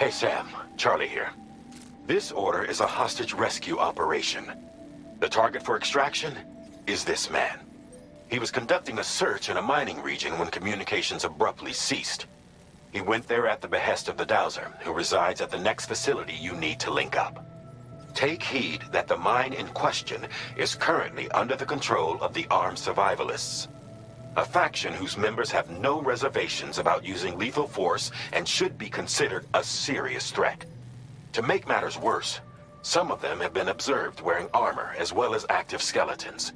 Hey Sam, Charlie here. This order is a hostage rescue operation. The target for extraction is this man. He was conducting a search in a mining region when communications abruptly ceased. He went there at the behest of the Dowser, who resides at the next facility you need to link up. Take heed that the mine in question is currently under the control of the armed survivalists, a faction whose members have no reservations about using lethal force and should be considered a serious threat. To make matters worse, some of them have been observed wearing armor as well as active skeletons.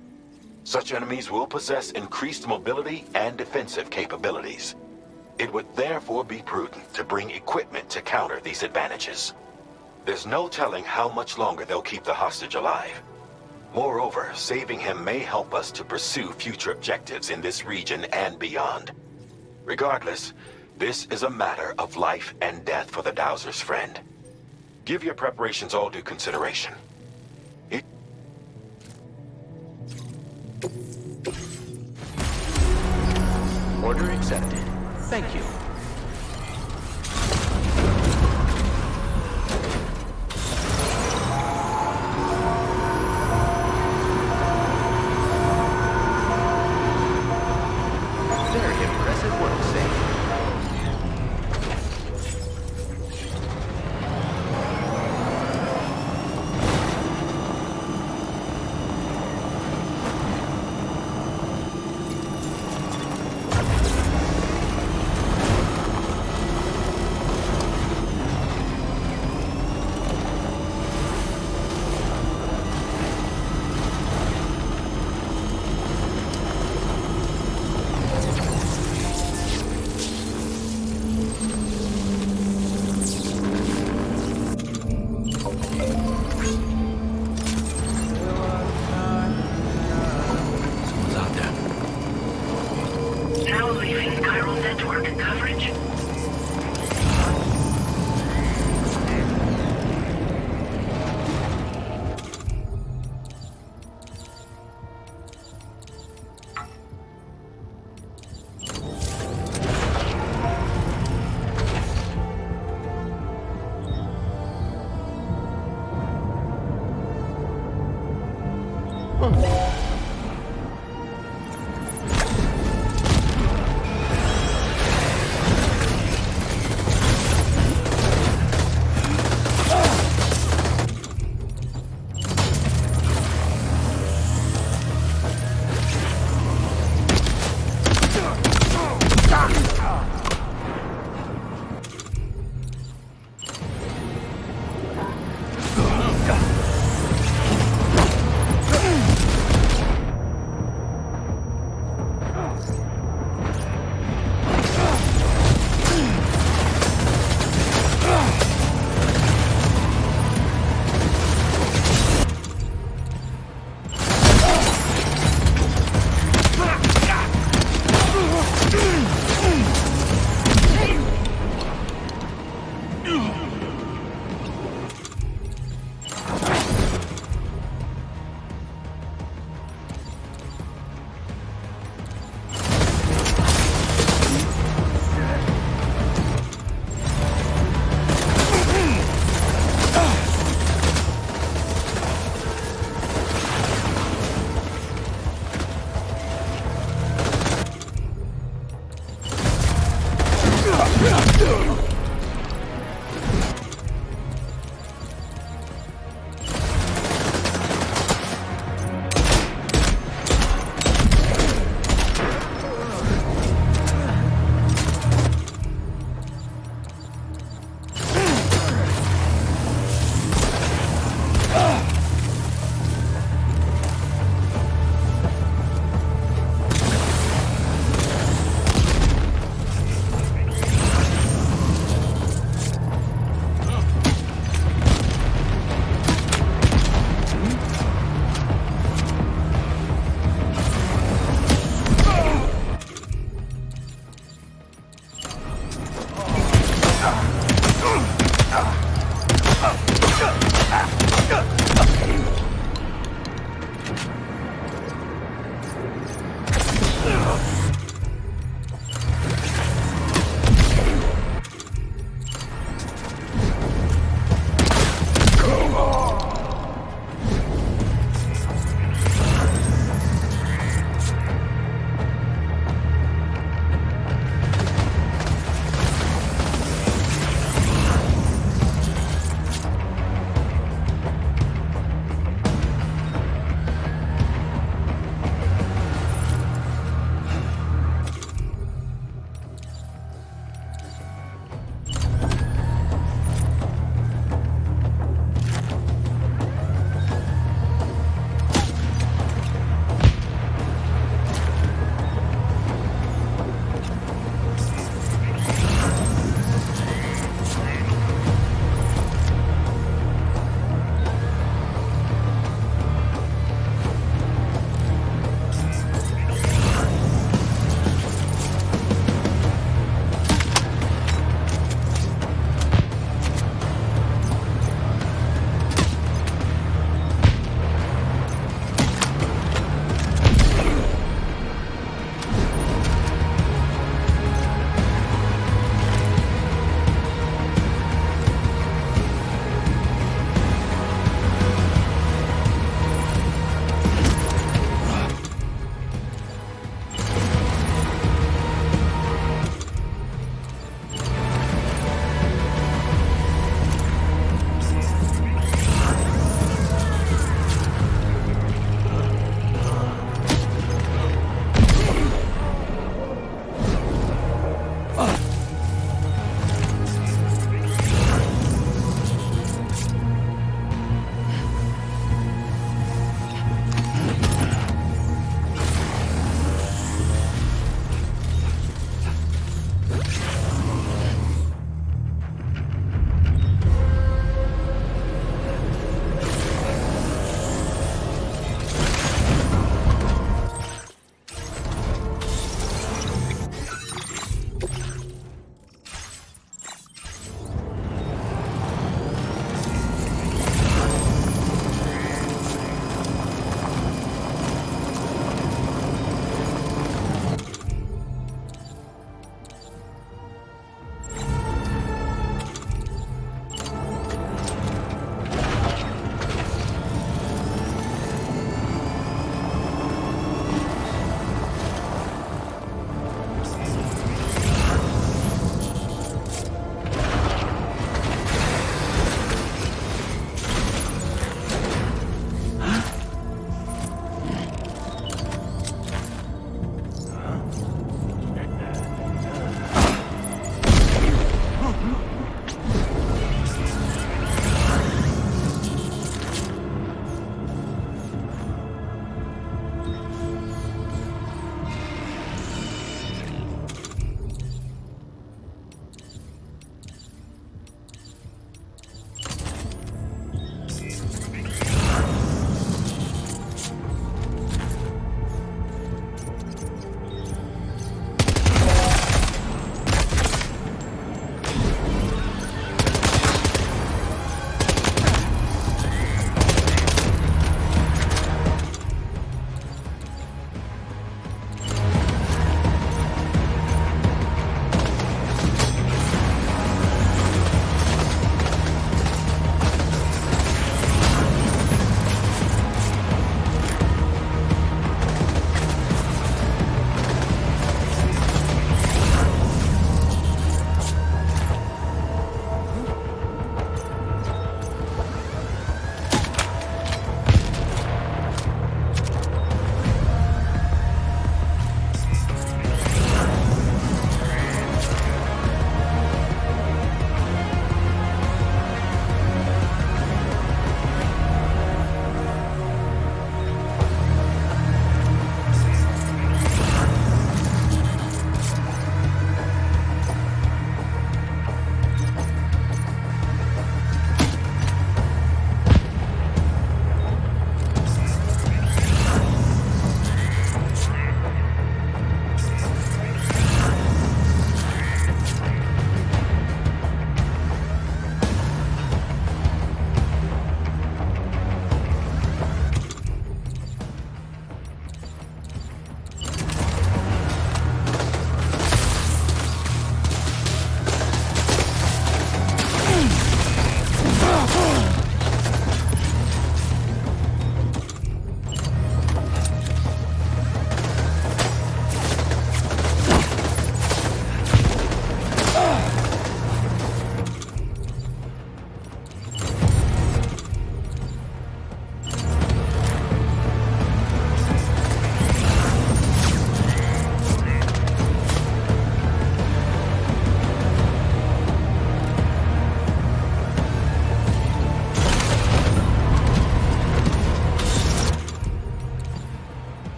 Such enemies will possess increased mobility and defensive capabilities. It would therefore be prudent to bring equipment to counter these advantages. There's no telling how much longer they'll keep the hostage alive. Moreover, saving him may help us to pursue future objectives in this region and beyond. Regardless, this is a matter of life and death for the Dowser's friend. Give your preparations all due consideration. Order accepted. Thank you. Very impressive work, Sam.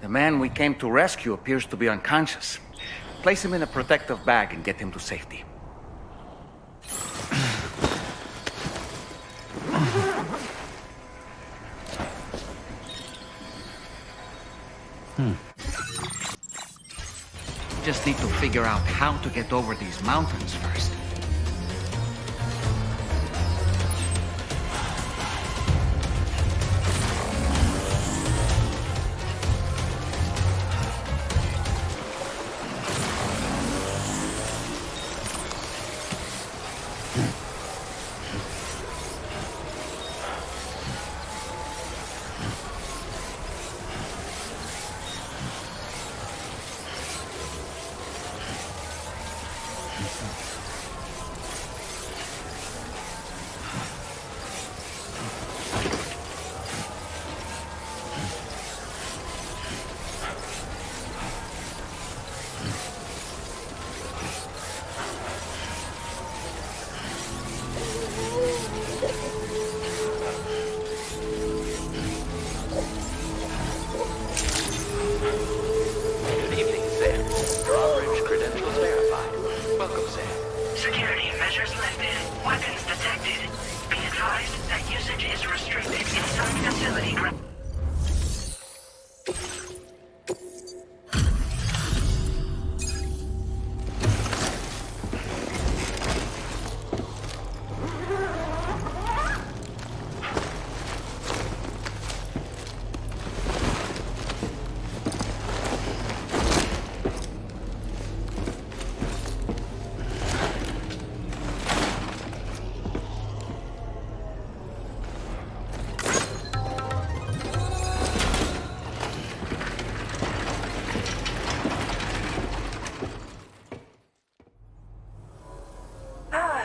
The man we came to rescue appears to be unconscious. Place him in a protective bag and get him to safety. Just need to figure out how to get over these mountains first.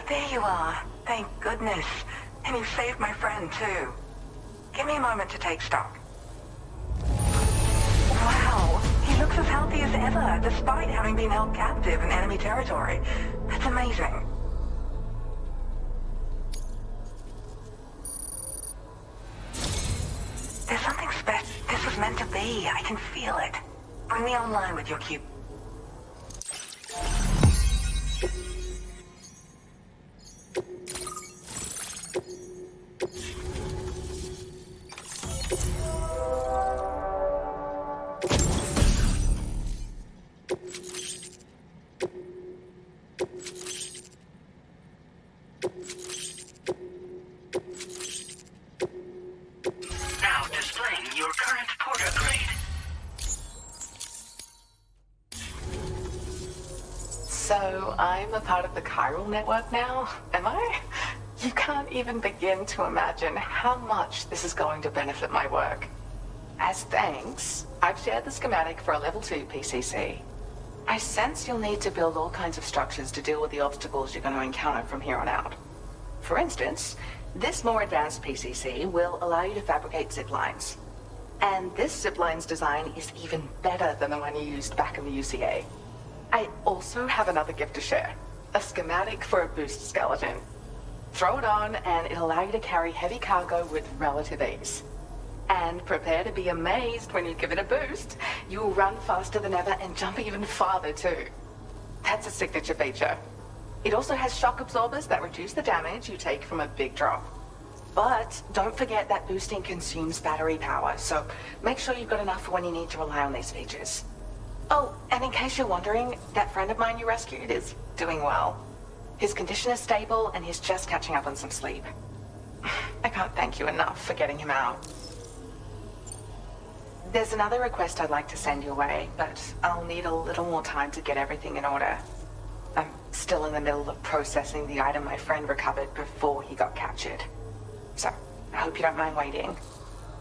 There you are. Thank goodness. And you saved my friend, too. Give me a moment to take stock. Wow, he looks as healthy as ever, despite having been held captive in enemy territory. That's amazing. There's something special. This was meant to be. I can feel it. Bring me online with your cube. Now displaying your current porter grade. So, I'm a part of the chiral network now, am I? You can't even begin to imagine how much this is going to benefit my work. As thanks, I've shared the schematic for a level 2 PCC. I sense you'll need to build all kinds of structures to deal with the obstacles you're going to encounter from here on out. For instance, this more advanced PCC will allow you to fabricate zip lines. And this zip line's design is even better than the one you used back in the UCA. I also have another gift to share. A schematic for a boost skeleton. Throw it on and it'll allow you to carry heavy cargo with relative ease. And prepare to be amazed when you give it a boost. You'll run faster than ever and jump even farther too. That's a signature feature. It also has shock absorbers that reduce the damage you take from a big drop. But don't forget that boosting consumes battery power, so make sure you've got enough for when you need to rely on these features. Oh, and in case you're wondering, that friend of mine you rescued is doing well. His condition is stable and he's just catching up on some sleep. I can't thank you enough for getting him out. There's another request I'd like to send your way, but I'll need a little more time to get everything in order. I'm still in the middle of processing the item my friend recovered before he got captured. So, I hope you don't mind waiting.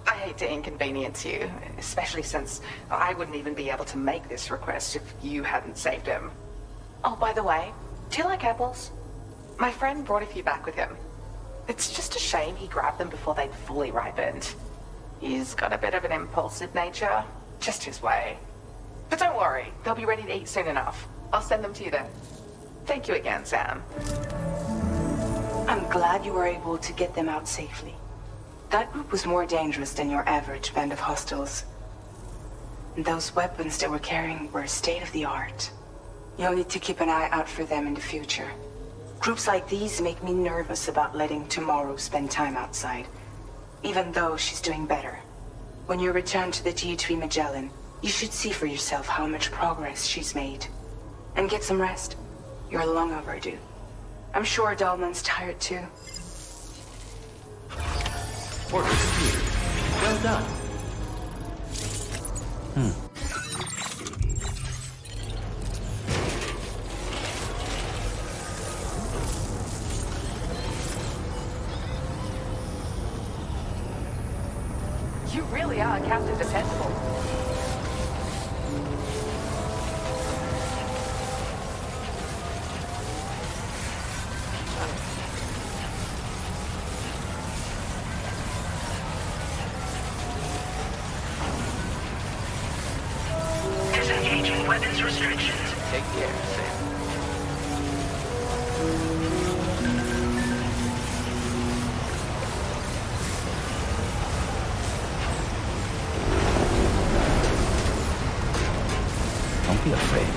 I hate to inconvenience you, especially since I wouldn't even be able to make this request if you hadn't saved him. Oh, by the way, do you like apples? My friend brought a few back with him. It's just a shame he grabbed them before they'd fully ripened. He's got a bit of an impulsive nature, just his way. But don't worry, they'll be ready to eat soon enough. I'll send them to you then. Thank you again, Sam. I'm glad you were able to get them out safely. That group was more dangerous than your average band of hostiles. Those weapons they were carrying were state-of-the-art. You'll need to keep an eye out for them in the future. Groups like these make me nervous about letting Tomorrow spend time outside, even though she's doing better. When you return to the G3 Magellan, you should see for yourself how much progress she's made. And get some rest. You're long overdue. I'm sure Dahlman's tired too. Order received. Well done. You really are Captain Dependable. Disengaging weapons restrictions. Take care, Sam. Don't be afraid.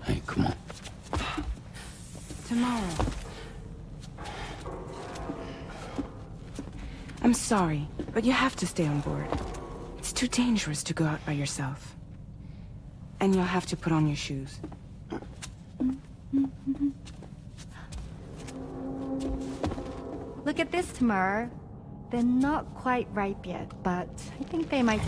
Hey, come on. Tomorrow. I'm sorry, but you have to stay on board. It's too dangerous to go out by yourself. And you'll have to put on your shoes. Look at this, Tomorrow. They're not quite ripe yet, but I think they might...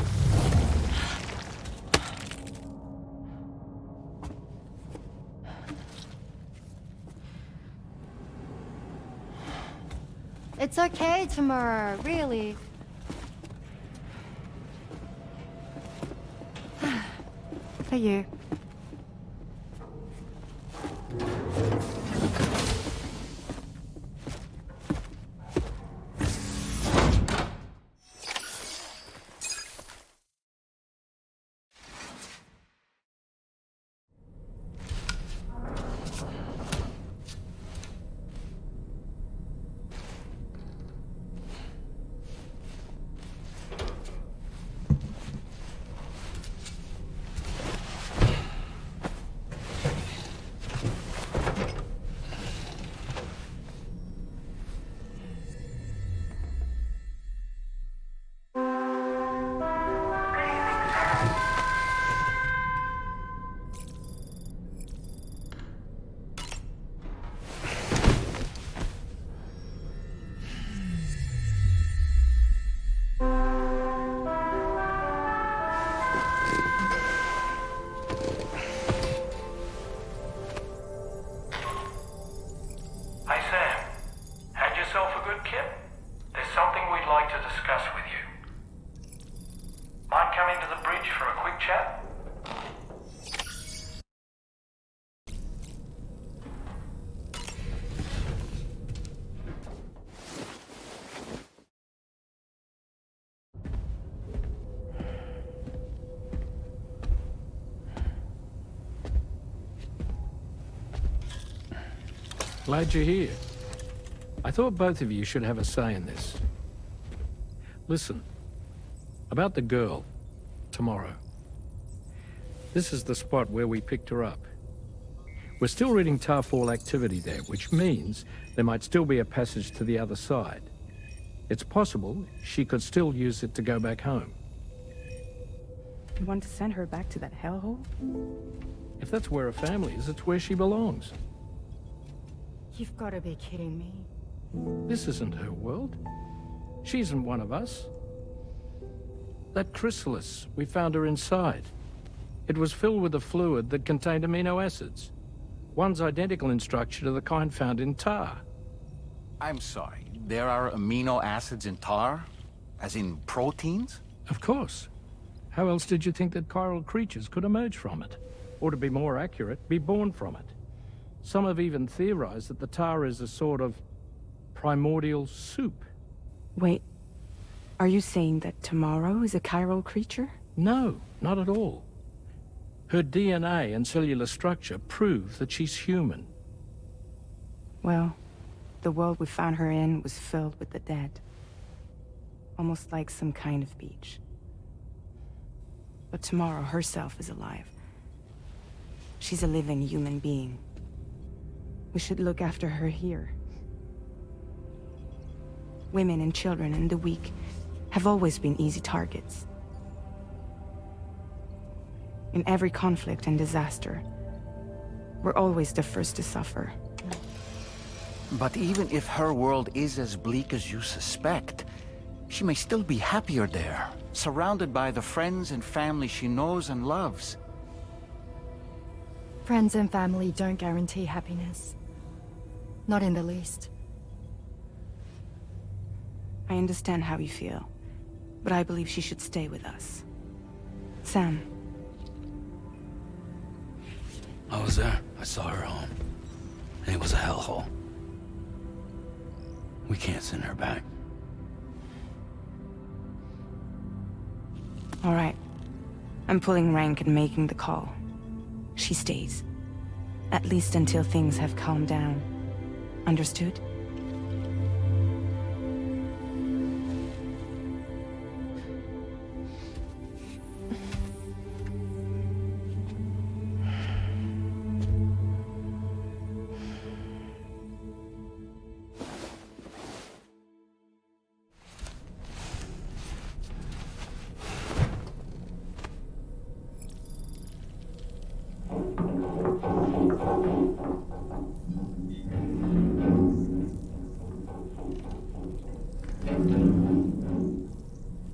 It's okay, Tomorrow, really. For you. Hey Sam, had yourself a good kip? There's something we'd like to discuss with you. Mind coming to the bridge for a quick chat? Glad you're here. I thought both of you should have a say in this. Listen, about the girl, tomorrow. This is the spot where we picked her up. We're still reading Tarfall activity there, which means there might still be a passage to the other side. It's possible she could still use it to go back home. You want to send her back to that hellhole? If that's where her family is, it's where she belongs. You've got to be kidding me. This isn't her world. She isn't one of us. That chrysalis, we found her inside. It was filled with a fluid that contained amino acids. One's identical in structure to the kind found in tar. I'm sorry, there are amino acids in tar? As in proteins? Of course. How else did you think that chiral creatures could emerge from it? Or to be more accurate, be born from it? Some have even theorized that the tar is a sort of primordial soup. Wait, are you saying that Tomorrow is a chiral creature? No, not at all. Her DNA and cellular structure prove that she's human. Well, the world we found her in was filled with the dead. Almost like some kind of beach. But Tomorrow herself is alive. She's a living human being. We should look after her here. Women and children and the weak have always been easy targets. In every conflict and disaster, we're always the first to suffer. But even if her world is as bleak as you suspect, she may still be happier there, surrounded by the friends and family she knows and loves. Friends and family don't guarantee happiness. Not in the least. I understand how you feel, but I believe she should stay with us. Sam. I was there. I saw her home. And it was a hellhole. We can't send her back. All right. I'm pulling rank and making the call. She stays. At least until things have calmed down. Understood?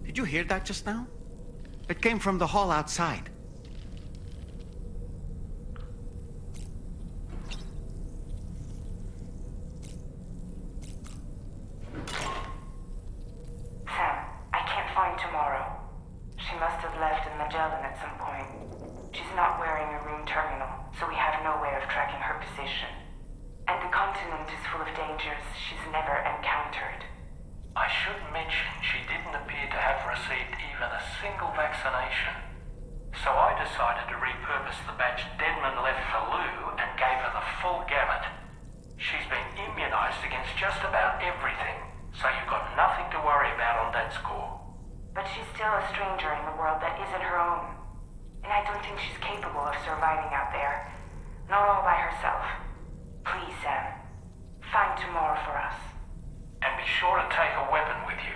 Did you hear that just now? It came from the hall outside. Sam, I can't find Tomorrow. She must have left in Magellan at some point. She's not wearing a room terminal, so we have no way of tracking her position. And the continent is full of dangers she's never encountered. I should mention she didn't appear to have received even a single vaccination. So I decided to repurpose the batch Deadman left for Lou and gave her the full gamut. She's been immunized against just about everything, so you've got nothing to worry about on that score. But she's still a stranger in the world that isn't her own. And I don't think she's capable of surviving out there. Not all by herself. Please, Sam. Find Tomorrow for us. And be sure to take a weapon with you,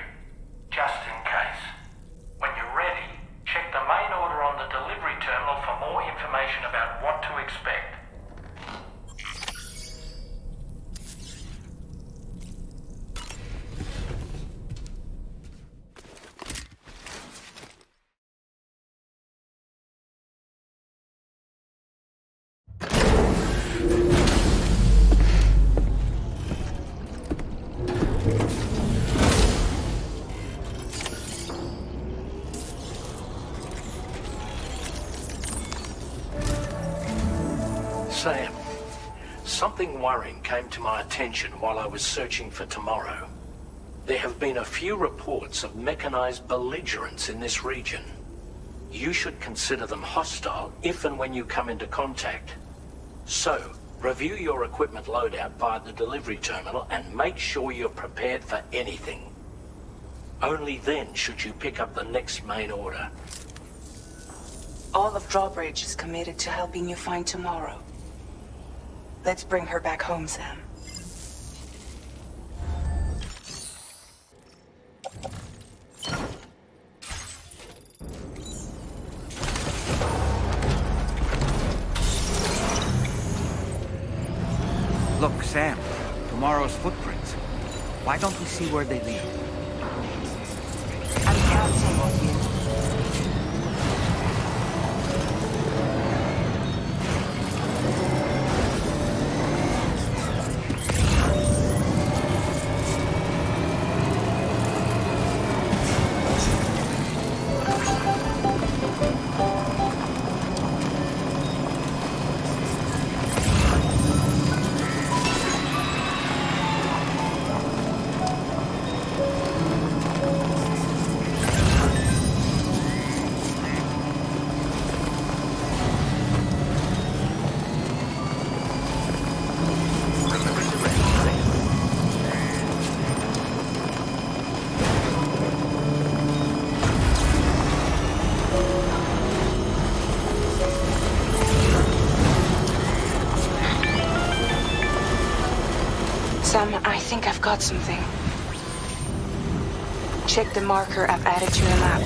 just in case. When you're ready, check the main order on the delivery terminal for more information about what to expect. Sam, something worrying came to my attention while I was searching for Tomorrow. There have been a few reports of mechanized belligerents in this region. You should consider them hostile if and when you come into contact. So, Review your equipment loadout via the delivery terminal and make sure you're prepared for anything. Only then should you pick up the next main order. All of Drawbridge is committed to helping you find Tomorrow. Let's bring her back home, Sam. Look, Sam, Tomorrow's footprints. Why don't we see where they lead? I'm counting on you. Sam, I think I've got something. Check the marker I've added to your map.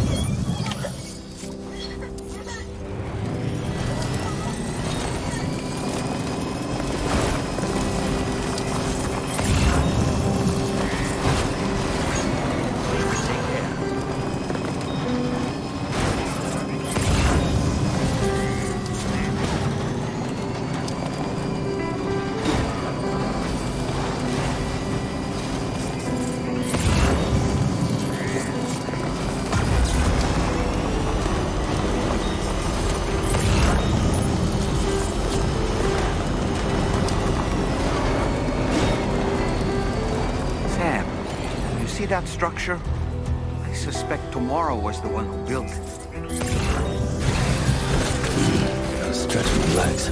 See that structure? I suspect Tomorrow was the one who built it. Gotta stretch my legs.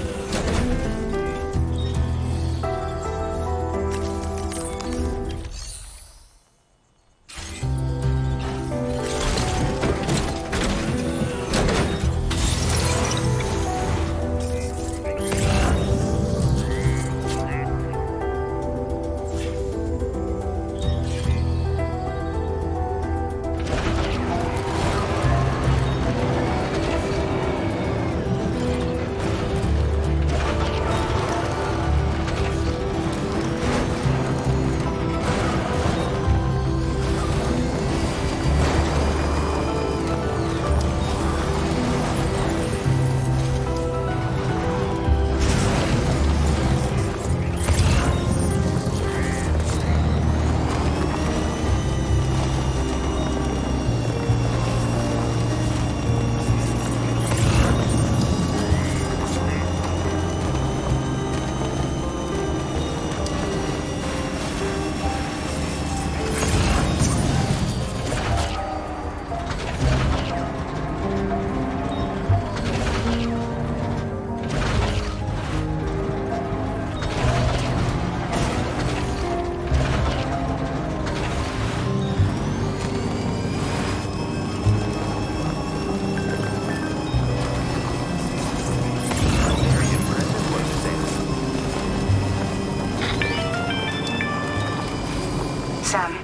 Sam,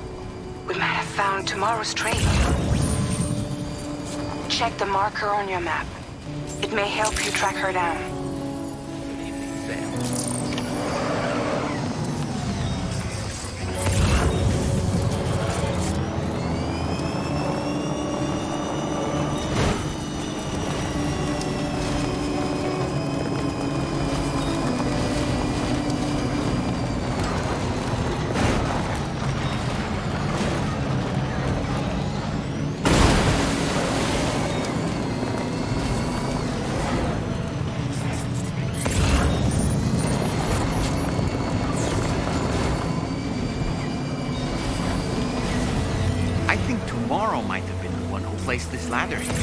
we might have found Tomorrow's trail. Check the marker on your map. It may help you track her down. Good evening, Sam. Tomorrow might have been the one who placed this ladder here.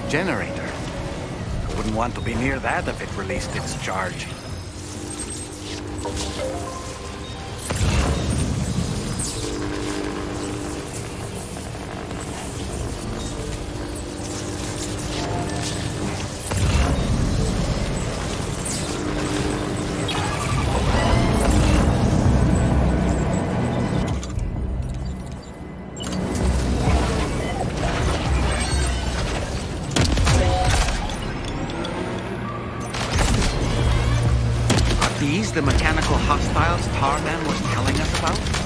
generator. I wouldn't want to be near that if it released its charge. These the mechanical hostiles Tarzan was telling us about?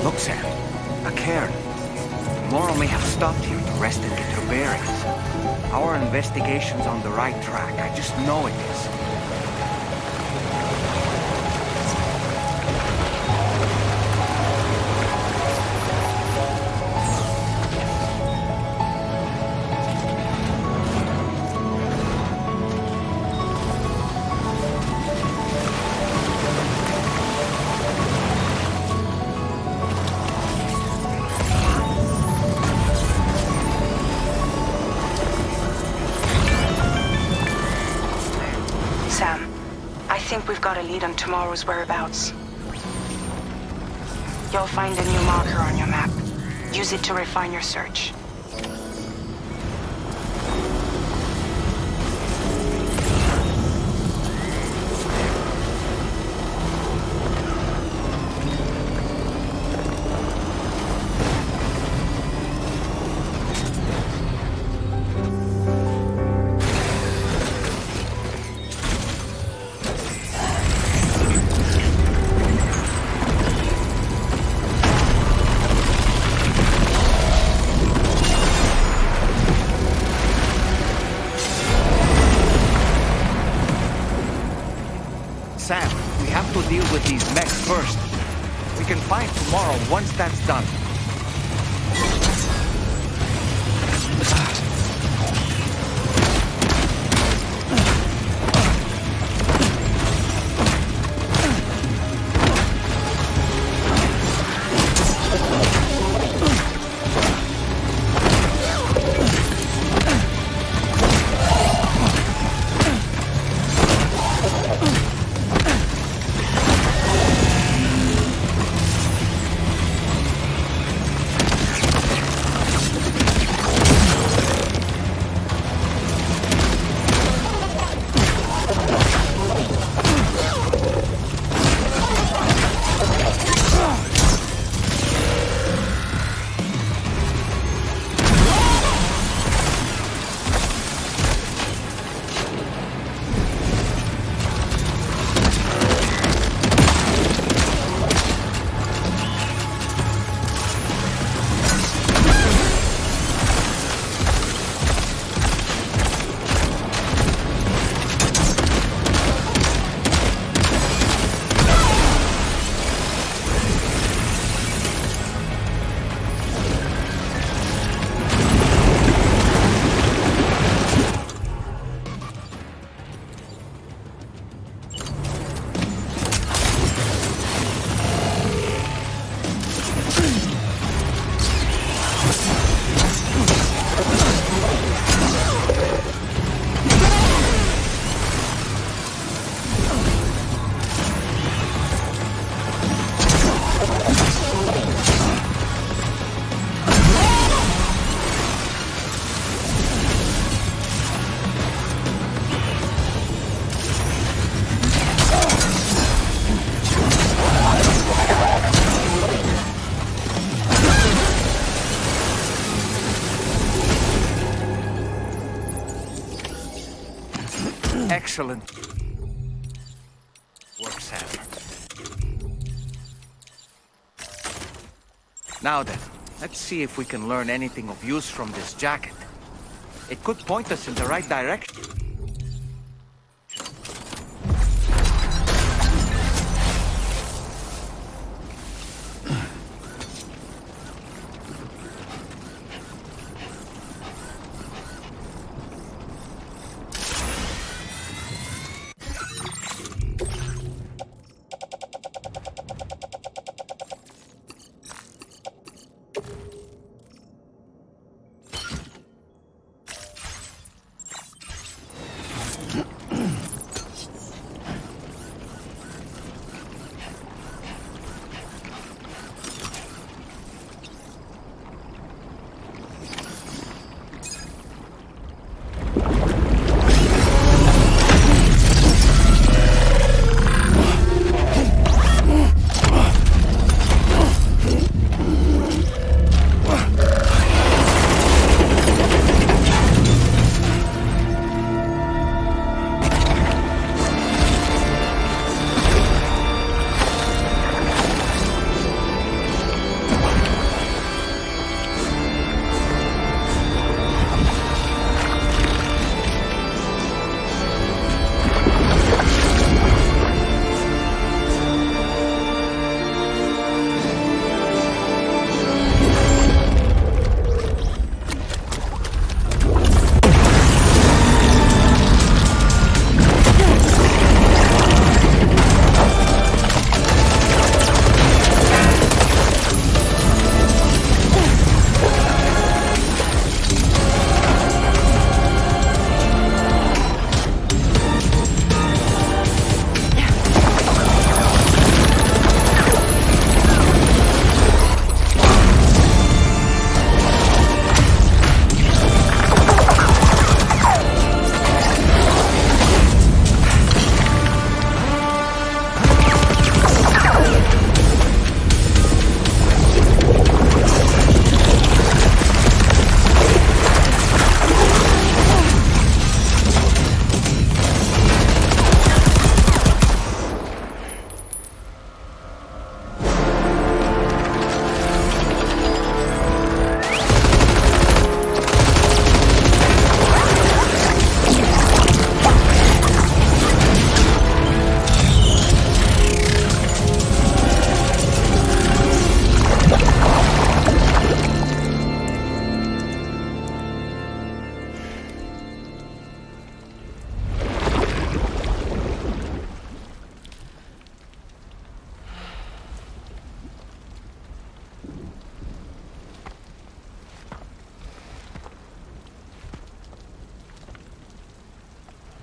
Look, Sam. A cairn. Tomorrow may have stopped here to rest and get her bearings. Our investigation's on the right track. I just know it is. I think we've got a lead on Tomorrow's whereabouts. You'll find a new marker on your map. Use it to refine your search. Sam, we have to deal with these mechs first. We can find Tomorrow once that's done. Excellent work, Sam. Now then, let's see if we can learn anything of use from this jacket. It could point us in the right direction.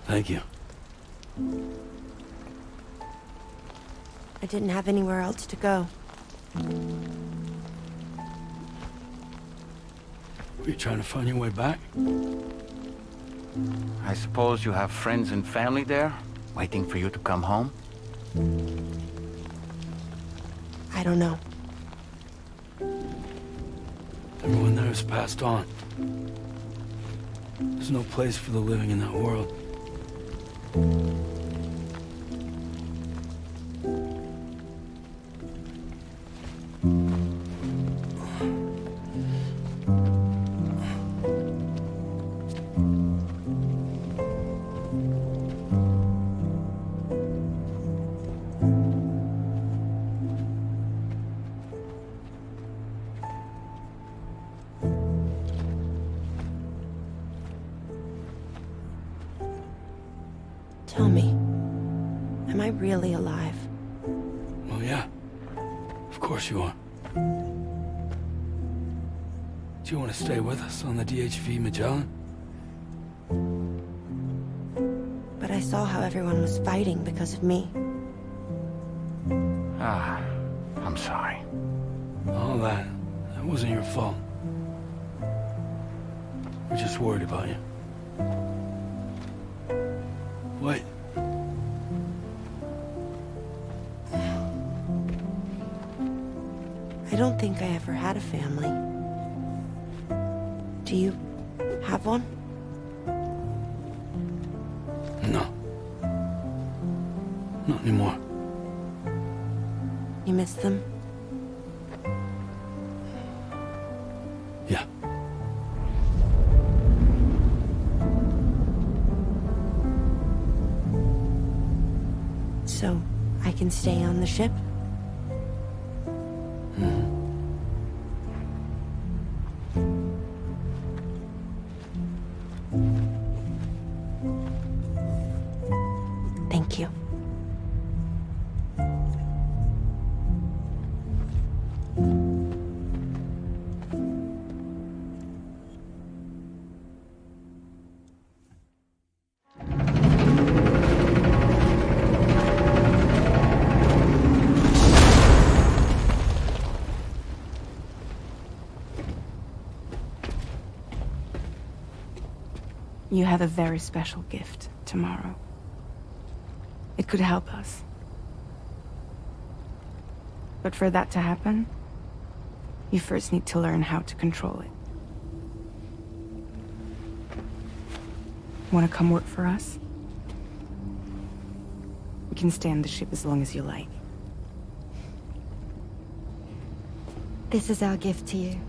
Thank you. I didn't have anywhere else to go. Were you trying to find your way back? I suppose you have friends and family there, waiting for you to come home? I don't know. Everyone there has passed on. There's no place for the living in that world. Tell me, am I really alive? Well, yeah. Of course you are. Do you want to stay with us on the DHV Magellan? But I saw how everyone was fighting because of me. Ah, I'm sorry. All that wasn't your fault. We're just worried about you. Wait. I don't think I ever had a family. Do you have one? No. Not anymore. You miss them? Yeah. So, I can stay on the ship? Thank you. You have a very special gift tomorrow. It could help us. But for that to happen, you first need to learn how to control it. Want to come work for us? We can stay on the ship as long as you like. This is our gift to you.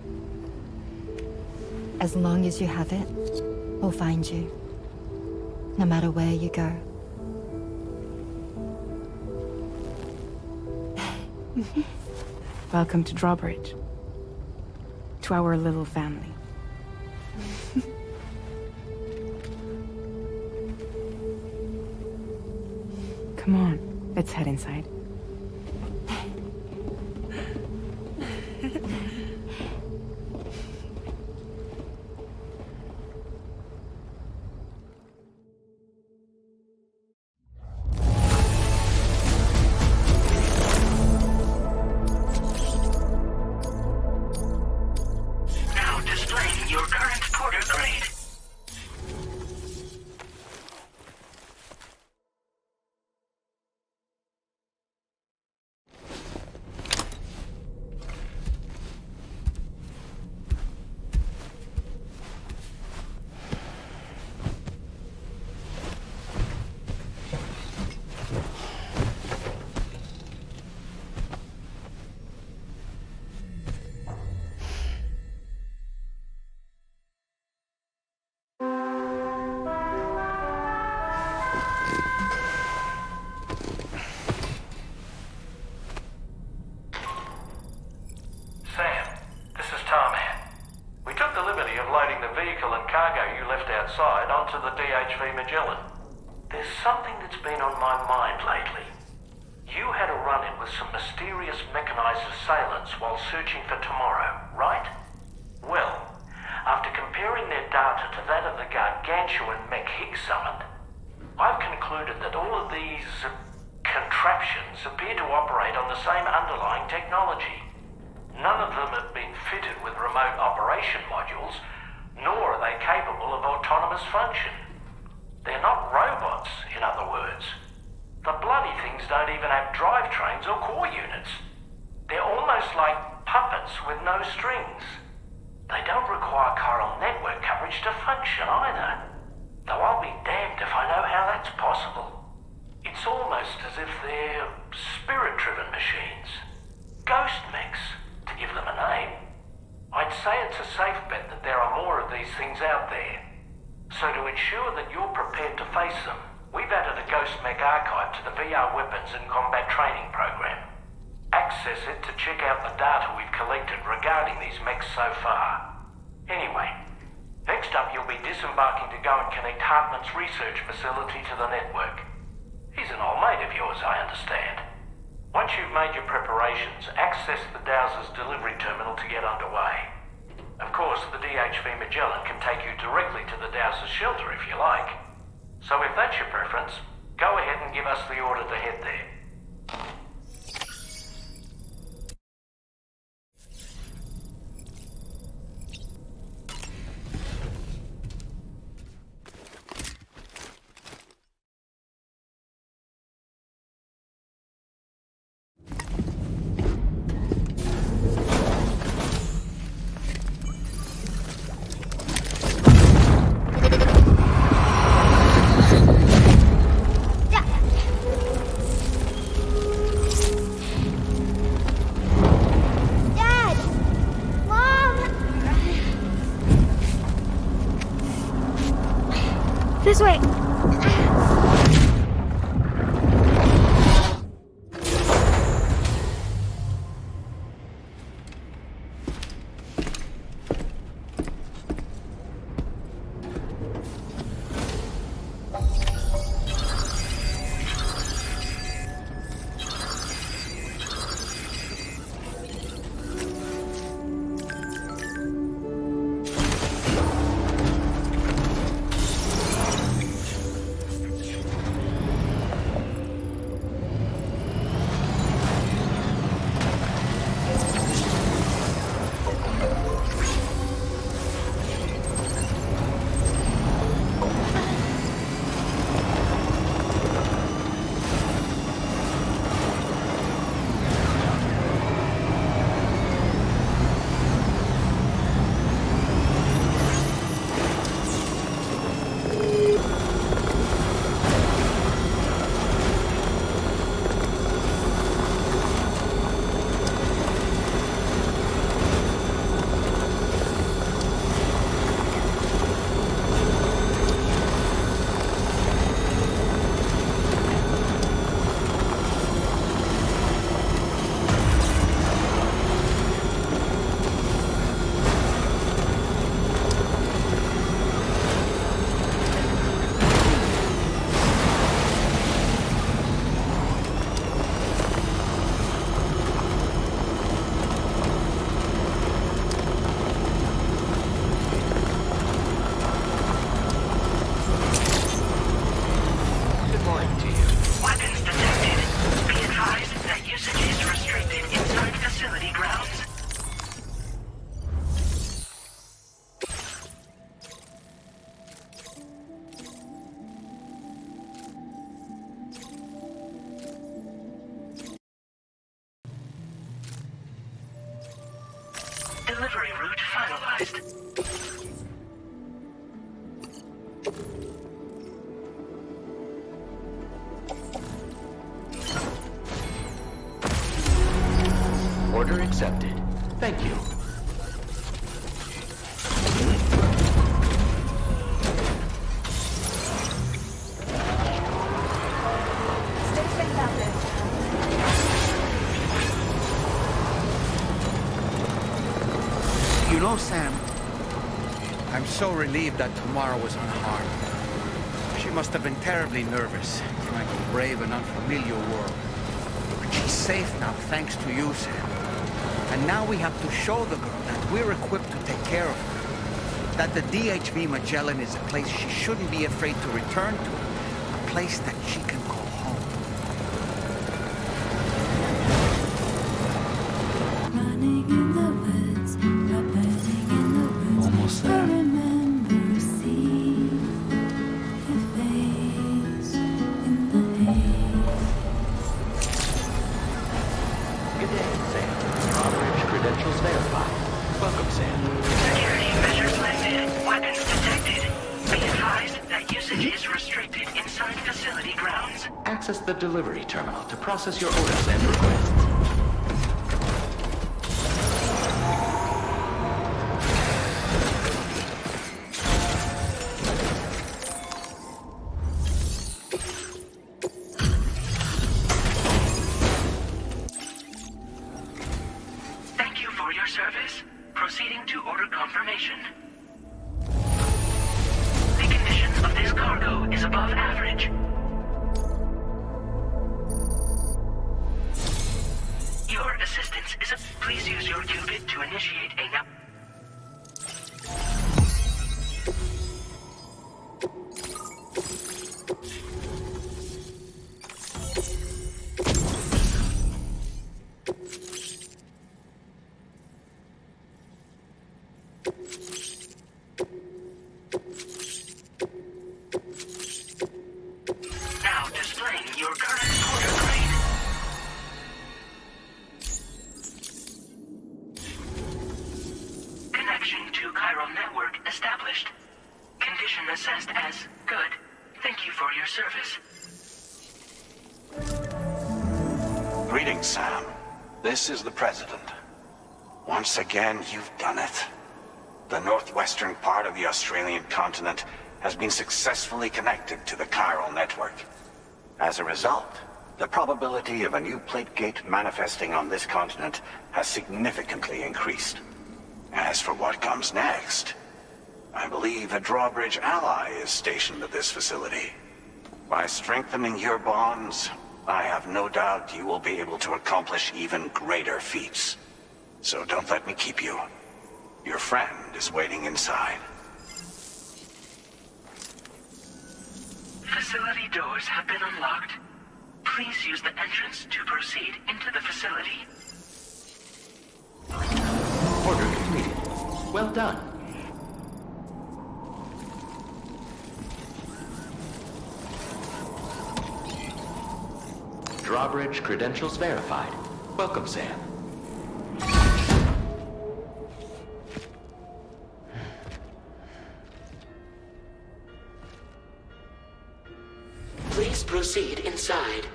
As long as you have it, we'll find you. No matter where you go. Welcome to Drawbridge. To our little family. Come on, let's head inside. outside onto the DHV Magellan. There's something that's been on my mind lately. You had a run-in with some mysterious mechanized assailants while searching for Tomorrow, right? Well, after comparing their data to that of the gargantuan mech Higgs summoned, I've concluded that all of these contraptions appear to operate on the same underlying technology. None of them have been fitted with remote operation modules, nor are they capable of autonomous function. They're not robots, in other words. The bloody things don't even have drivetrains or core units. They're almost like puppets with no strings. They don't require chiral network coverage to function either. Though I'll be damned if I know how that's possible. It's almost as if they're spirit-driven machines. Ghost mechs, to give them a name. I'd say it's a safe bet that there are more of these things out there. So to ensure that you're prepared to face them, we've added a Ghost Mech archive to the VR Weapons and Combat Training program. Access it to check out the data we've collected regarding these mechs so far. Anyway, next up you'll be disembarking to go and connect Hartman's research facility to the network. He's an old mate of yours, I understand. Once you've made your preparations, access the Dowser's delivery terminal to get underway. Of course, the DHV Magellan can take you directly to the Dowser's shelter if you like. So if that's your preference, go ahead and give us the order to head there. This way. Delivery route finalized. Order accepted. Thank you. Stay safe out there. You know, Sam, I'm so relieved that Tomorrow was unharmed. She must have been terribly nervous, trying to brave an unfamiliar world. But she's safe now, thanks to you, Sam. And now we have to show the girl that we're equipped to take care of her. That the DHV Magellan is a place she shouldn't be afraid to return to. A place that she can call home. Running in the woods, burning in the woods. Almost I there. remember seeing your face in the haze. Good day, Sam. Operation credentials verified. Welcome, Sam. Security measures lifted. Weapons detected. Be advised that usage is restricted inside facility grounds. Access the delivery terminal to process your orders and requests. Thank you for your service. Proceeding to order confirmation. The condition of this cargo is above average. Your assistance is please use your qubit to initiate a now displaying your current order grade. Connection to chiral network established. Condition assessed as good. Thank you for your service. Greetings, Sam. This is the President. Once again, you've done it. The northwestern part of the Australian continent has been successfully connected to the chiral network. As a result, the probability of a new plate gate manifesting on this continent has significantly increased. As for what comes next, I believe a drawbridge ally is stationed at this facility. By strengthening your bonds, I have no doubt you will be able to accomplish even greater feats. So don't let me keep you. Your friend is waiting inside. Facility doors have been unlocked. Please use the entrance to proceed into the facility. Order completed. Well done. Drawbridge credentials verified. Welcome, Sam. Please proceed inside.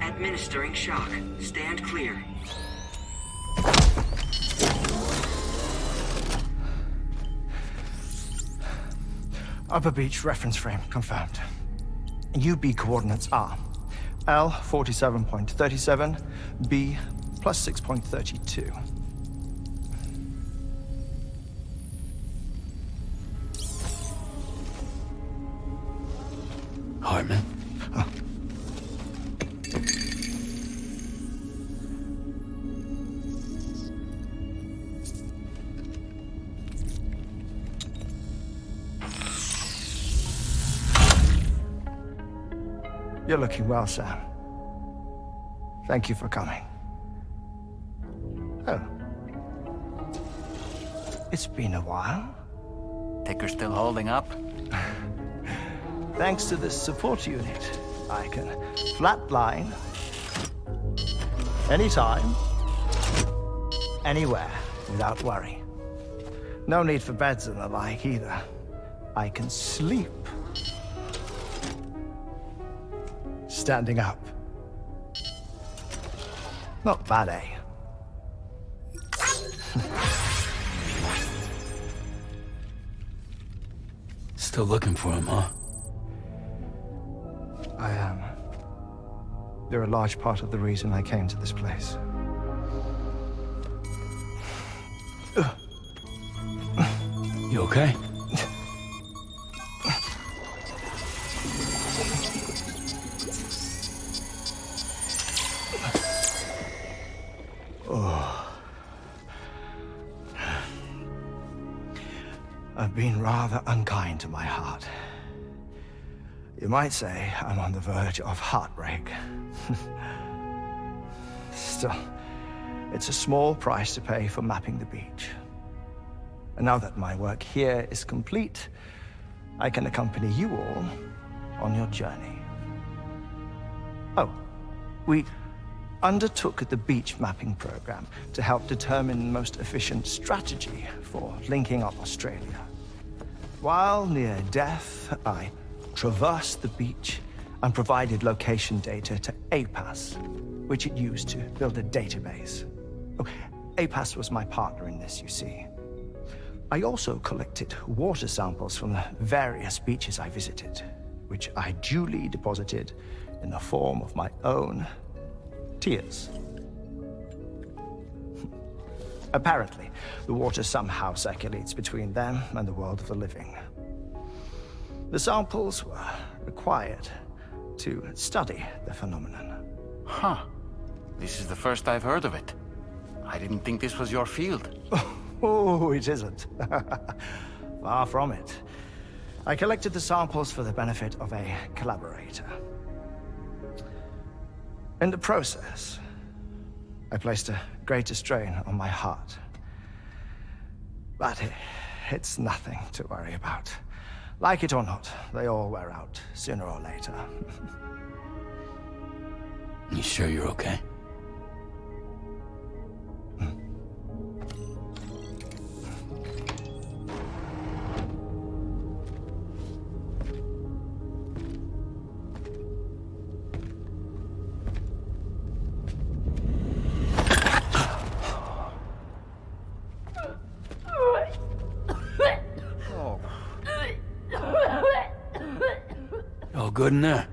Administering shock. Stand clear. Upper beach reference frame confirmed. UB coordinates are L 47.37, B plus 6.32. Hartman? Huh. You're looking well, Sam. Thank you for coming. Oh. It's been a while. Ticker still holding up? Thanks to this support unit, I can flatline anytime, anywhere, without worry. No need for beds and the like either. I can sleep standing up. Not bad, eh? Still looking for him, huh? I am. They're a large part of the reason I came to this place. You okay? I've been rather unkind to my heart. You might say I'm on the verge of heartbreak. Still, it's a small price to pay for mapping the beach. And now that my work here is complete, I can accompany you all on your journey. Oh, we undertook the beach mapping program to help determine the most efficient strategy for linking up Australia. While near death, I traversed the beach and provided location data to APAS, which it used to build a database. Oh, APAS was my partner in this, you see. I also collected water samples from the various beaches I visited, which I duly deposited in the form of my own tears. Apparently, the water somehow circulates between them and the world of the living. The samples were required to study the phenomenon. Huh. This is the first I've heard of it. I didn't think this was your field. Oh, it isn't. Far from it. I collected the samples for the benefit of a collaborator. In the process, I placed a greater strain on my heart. But it's nothing to worry about. Like it or not, they all wear out, sooner or later. You sure you're okay? good in there?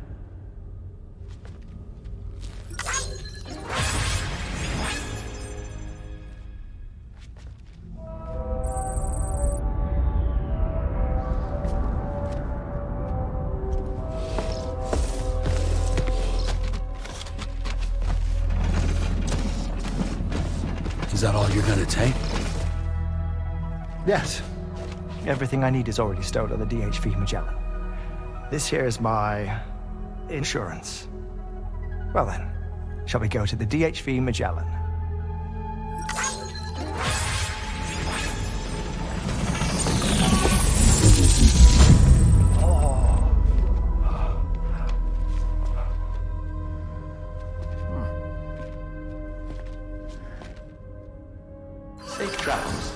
Is that all you're gonna take? Yes. Everything I need is already stowed on the DHV Magellan. This here is my insurance. Well then, shall we go to the DHV Magellan? Safe travels.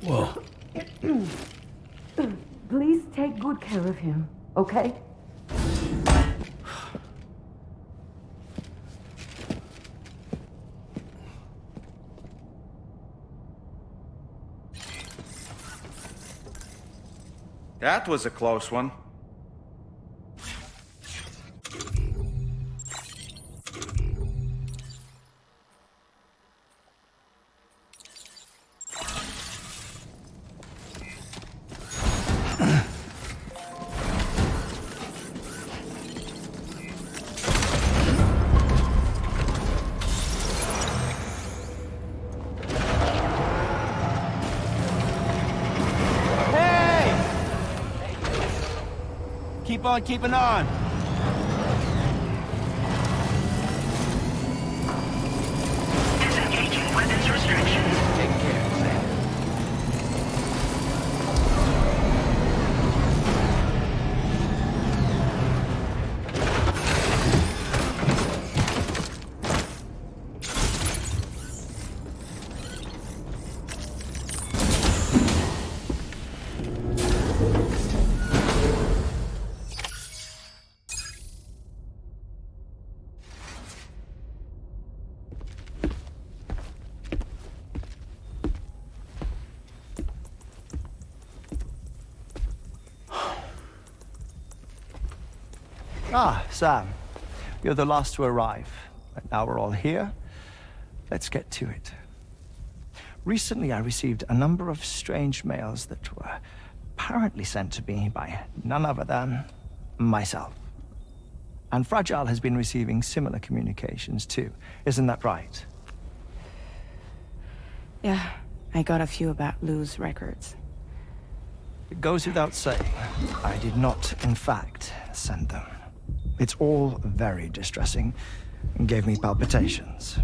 Whoa. Please take good care of him, okay? That was a close one. Keep on keeping on. Disengaging weapons restrictions. Take care, Sam. Ah, Sam. You're the last to arrive. But now we're all here. Let's get to it. Recently, I received a number of strange mails that were apparently sent to me by none other than myself. And Fragile has been receiving similar communications too. Isn't that right? Yeah, I got a few about Lou's records. It goes without saying, I did not, in fact, send them. It's all very distressing and gave me palpitations.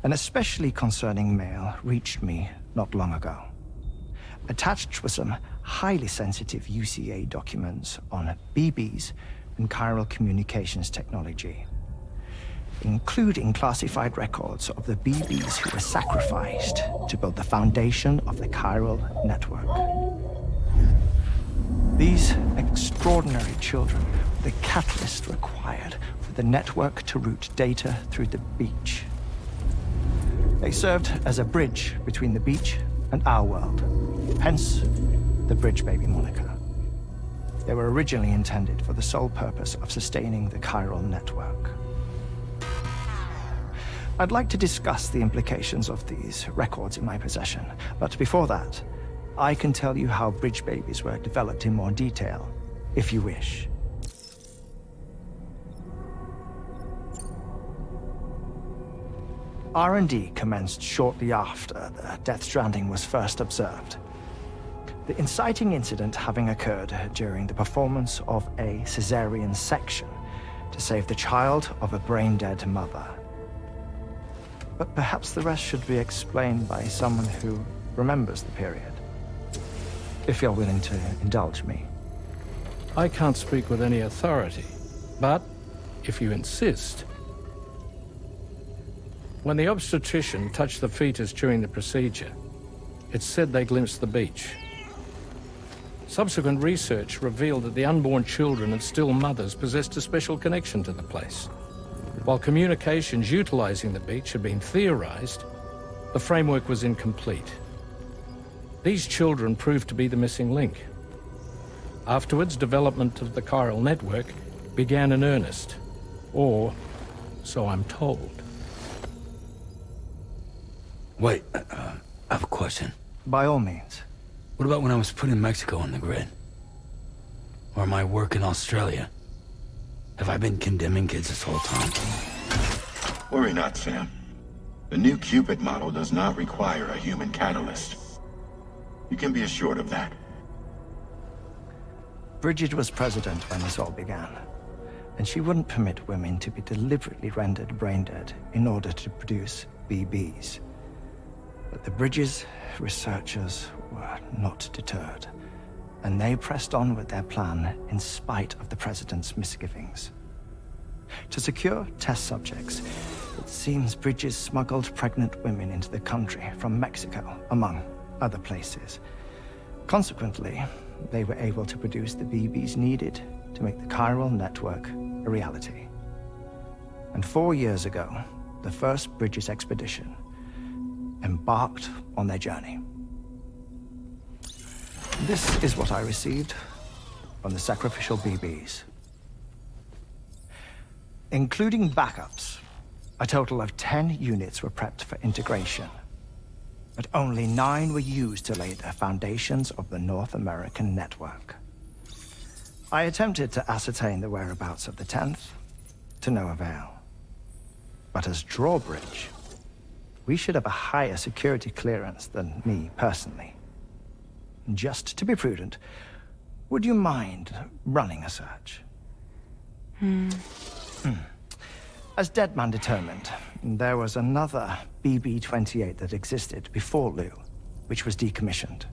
An especially concerning mail reached me not long ago. Attached were some highly sensitive UCA documents on BBs and chiral communications technology, including classified records of the BBs who were sacrificed to build the foundation of the chiral network. These extraordinary children were the catalyst required for the network to route data through the beach. They served as a bridge between the beach and our world, hence the Bridge Baby moniker. They were originally intended for the sole purpose of sustaining the chiral network. I'd like to discuss the implications of these records in my possession, but before that, I can tell you how Bridge Babies were developed in more detail, if you wish. R&D commenced shortly after the Death Stranding was first observed. The inciting incident having occurred during the performance of a cesarean section to save the child of a brain-dead mother. But perhaps the rest should be explained by someone who remembers the period. If you're willing to indulge me. I can't speak with any authority, but if you insist. When the obstetrician touched the fetus during the procedure, it said they glimpsed the beach. Subsequent research revealed that the unborn children of still mothers possessed a special connection to the place. While communications utilizing the beach had been theorized, the framework was incomplete. These children proved to be the missing link. Afterwards, development of the chiral network began in earnest, or so I'm told. Wait, I have a question. By all means. What about when I was put in Mexico on the grid? Or my work in Australia? Have I been condemning kids this whole time? Worry not, Sam. The new Cupid model does not require a human catalyst. You can be assured of that. Bridget was president when this all began, and she wouldn't permit women to be deliberately rendered brain dead in order to produce BBs. But the Bridges researchers were not deterred, and they pressed on with their plan in spite of the president's misgivings. To secure test subjects, it seems Bridges smuggled pregnant women into the country from Mexico, among other places. Consequently, they were able to produce the BBs needed to make the chiral network a reality. And 4 years ago, the first Bridges expedition embarked on their journey. This is what I received from the sacrificial BBs. Including backups, a total of 10 units were prepped for integration, but only 9 were used to lay the foundations of the North American network. I attempted to ascertain the whereabouts of the 10th, to no avail. But as drawbridge, we should have a higher security clearance than me personally. Just to be prudent, would you mind running a search? As Deadman determined, there was another BB-28 that existed before Lou, which was decommissioned.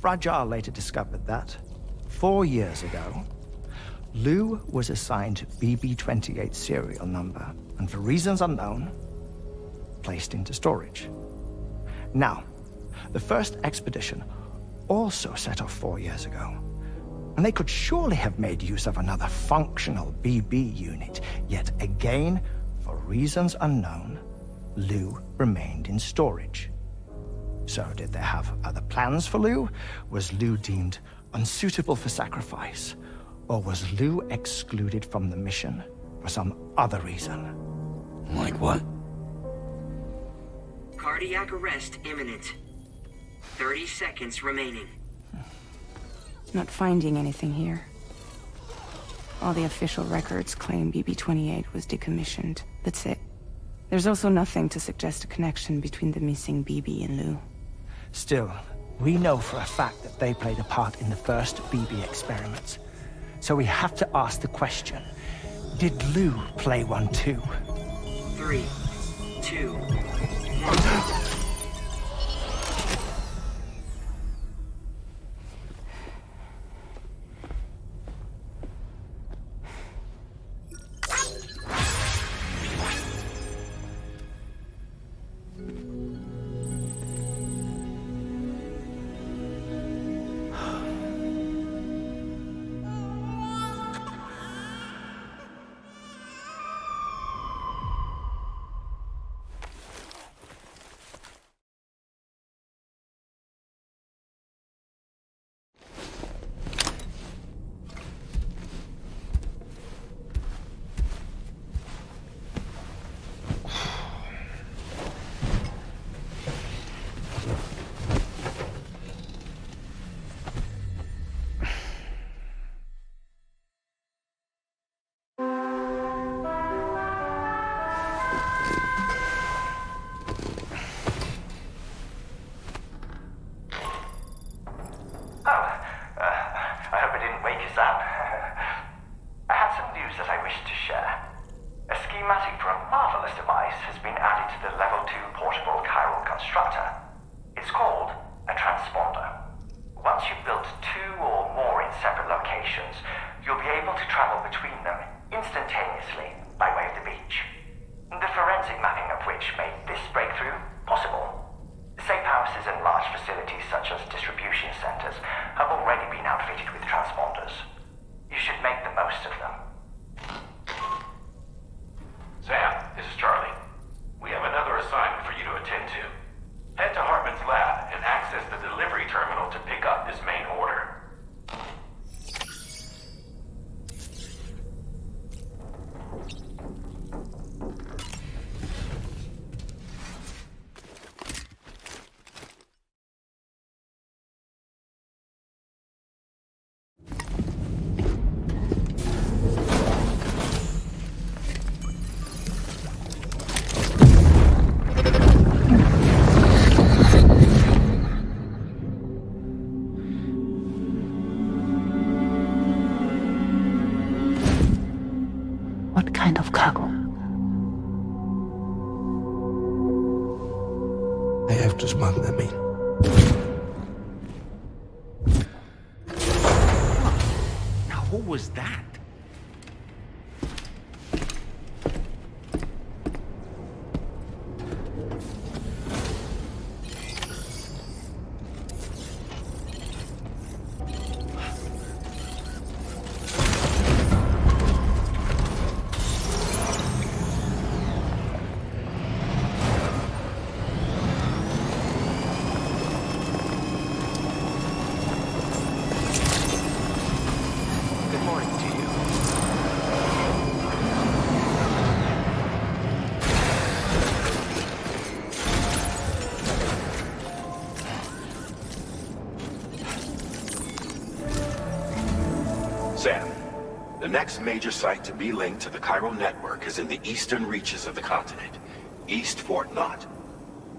Fragile later discovered that, 4 years ago, Lou was assigned BB-28 serial number, and for reasons unknown, placed into storage. Now, the first expedition also set off 4 years ago, and they could surely have made use of another functional BB unit, yet again, for reasons unknown, Lou remained in storage. So did they have other plans for Lou? Was Lou deemed unsuitable for sacrifice? Or was Lou excluded from the mission for some other reason? Like what? Cardiac arrest imminent. 30 seconds remaining. Not finding anything here. All the official records claim BB-28 was decommissioned. That's it. There's also nothing to suggest a connection between the missing BB and Lou. Still, we know for a fact that they played a part in the first BB experiments. So we have to ask the question, did Lou play one too? 3, 2, 1. Facilities such as distribution centers have already kind of cargo. I have to smuggle them in. Now, who was that? Sam, the next major site to be linked to the chiral network is in the eastern reaches of the continent, East Fort Knott.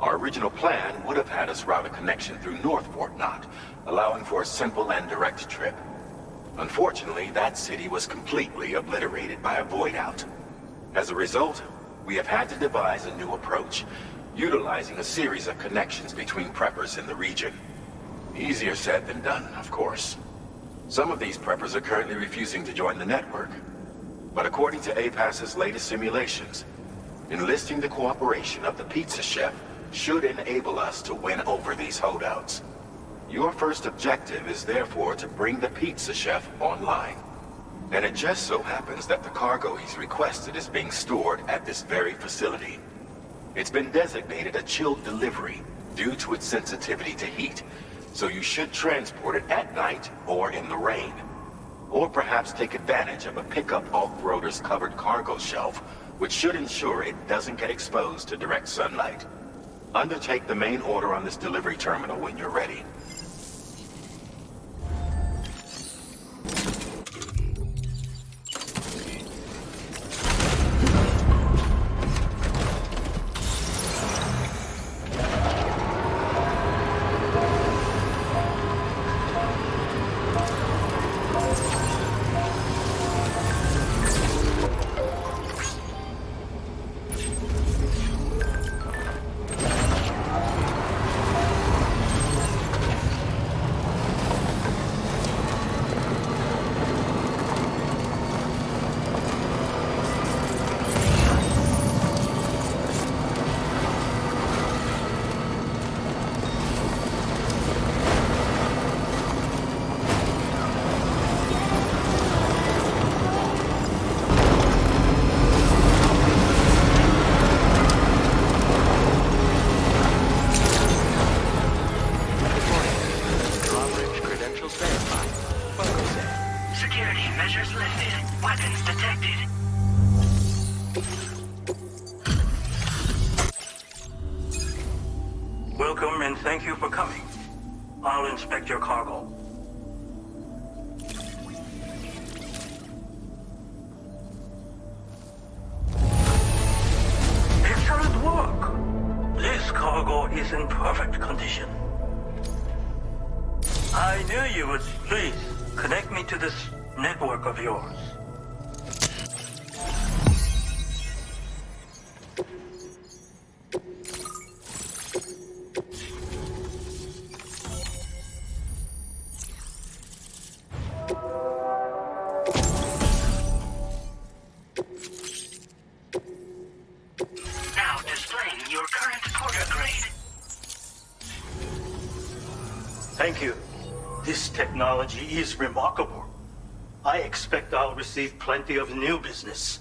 Our original plan would have had us route a connection through North Fort Knott, allowing for a simple and direct trip. Unfortunately, that city was completely obliterated by a void out. As a result, we have had to devise a new approach, utilizing a series of connections between preppers in the region. Easier said than done, of course. Some of these preppers are currently refusing to join the network. But according to APAS's latest simulations, enlisting the cooperation of the pizza chef should enable us to win over these holdouts. Your first objective is therefore to bring the pizza chef online. And it just so happens that the cargo he's requested is being stored at this very facility. It's been designated a chilled delivery due to its sensitivity to heat, so you should transport it at night or in the rain. Or perhaps take advantage of a pickup off-roader's covered cargo shelf, which should ensure it doesn't get exposed to direct sunlight. Undertake the main order on this delivery terminal when you're ready. Welcome and thank you for coming. I'll inspect your cargo. Excellent work! This cargo is in perfect condition. I knew you would. Please, connect me to this network of yours. Thank you. This technology is remarkable. I expect I'll receive plenty of new business.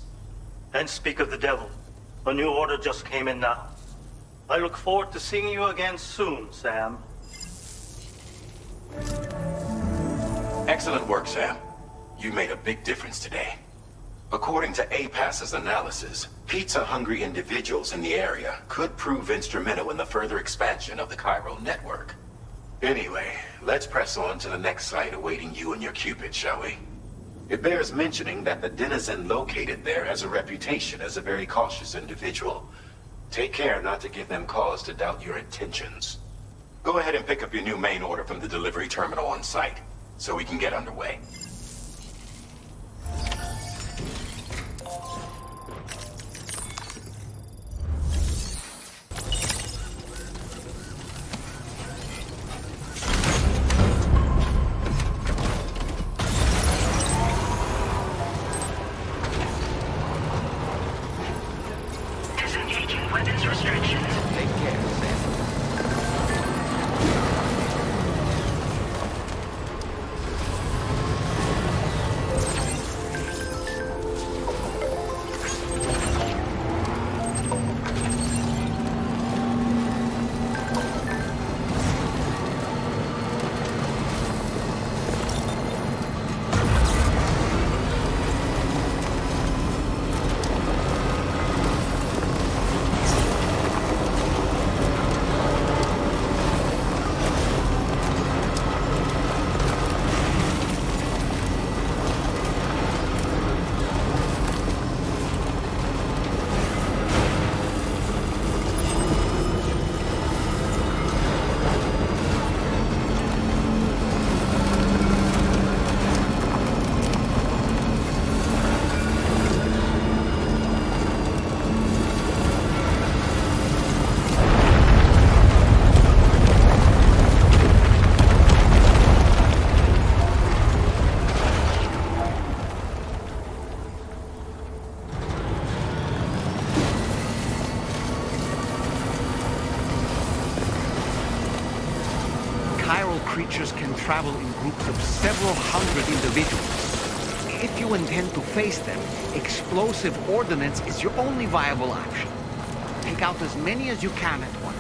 And speak of the devil, a new order just came in now. I look forward to seeing you again soon, Sam. Excellent work, Sam. You made a big difference today. According to APAS's analysis, pizza-hungry individuals in the area could prove instrumental in the further expansion of the chiral network. Anyway, let's press on to the next site awaiting you and your Cupid, shall we? It bears mentioning that the denizen located there has a reputation as a very cautious individual. Take care not to give them cause to doubt your intentions. Go ahead and pick up your new main order from the delivery terminal on site, so we can get underway. creatures can travel in groups of several hundred individuals. If you intend to face them, explosive ordnance is your only viable option. Take out as many as you can at once.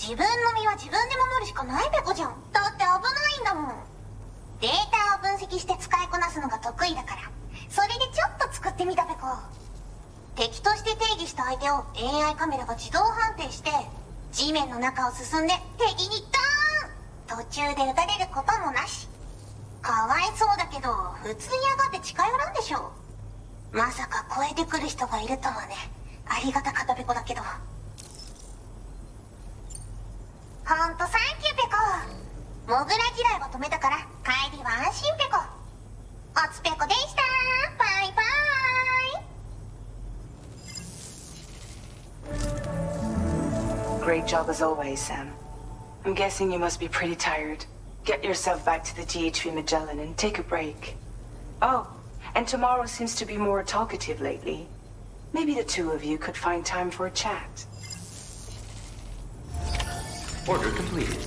自分の身は自分で守るしかないペコじゃん。だって危ないんだもん。データを分析して使いこなすのが得意だから、それでちょっと作ってみたべこ。敵として定義した相手を AI カメラが自動判定して、地面の中を進んで敵にドーン、途中で撃たれることもなし。かわいそうだけど普通に上がって近寄らんでしょ。まさか超えてくる人がいるとはね。ありがたかったべこだけど。ほんとサンキューペコ。モグラ嫌いは止めたから帰りは安心ペコ。おつペコでした。バイバイ。 Great job as always, Sam. I'm guessing you must be pretty tired. Get yourself back to the DHV Magellan and take a break. Oh, and tomorrow seems to be more talkative lately. Maybe the two of you could find time for a chat. Order completed.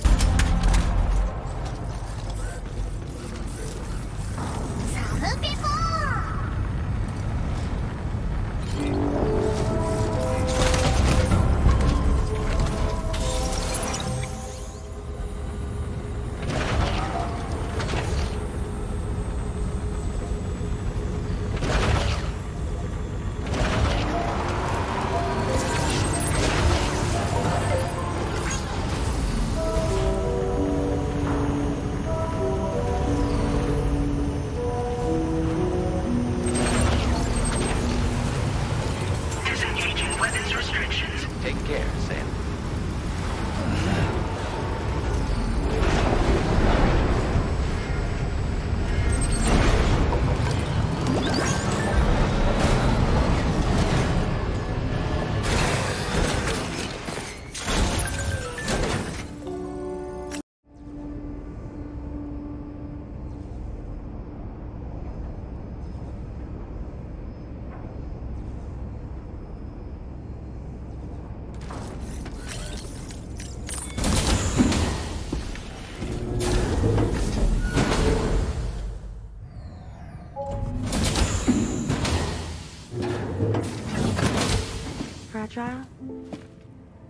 Fragile?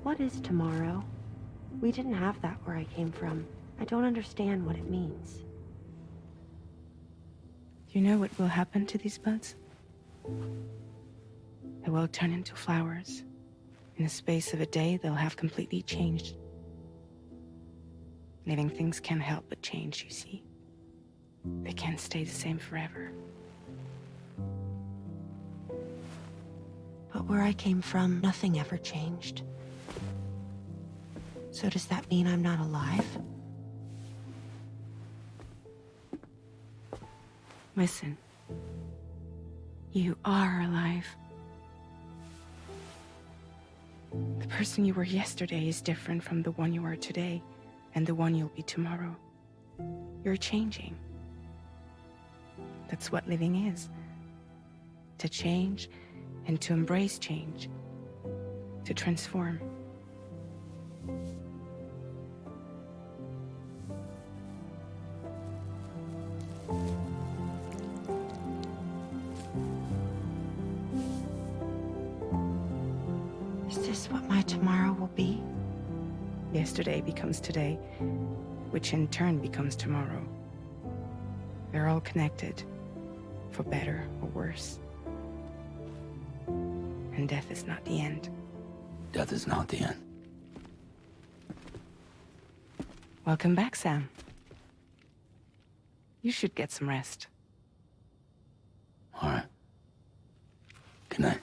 What is tomorrow? We didn't have that where I came from. I don't understand what it means. You know what will happen to these buds? They will turn into flowers. In the space of a day, they'll have completely changed. Living things can't help but change, you see. They can't stay the same forever. But where I came from, nothing ever changed. So does that mean I'm not alive? Listen. You are alive. The person you were yesterday is different from the one you are today, and the one you'll be tomorrow. You're changing. That's what living is. To change, and to embrace change. To transform. Is this what my tomorrow will be? Yesterday becomes today, which in turn becomes tomorrow. They're all connected, for better or worse. And death is not the end. Death is not the end. Welcome back, Sam. You should get some rest. All right. Good night.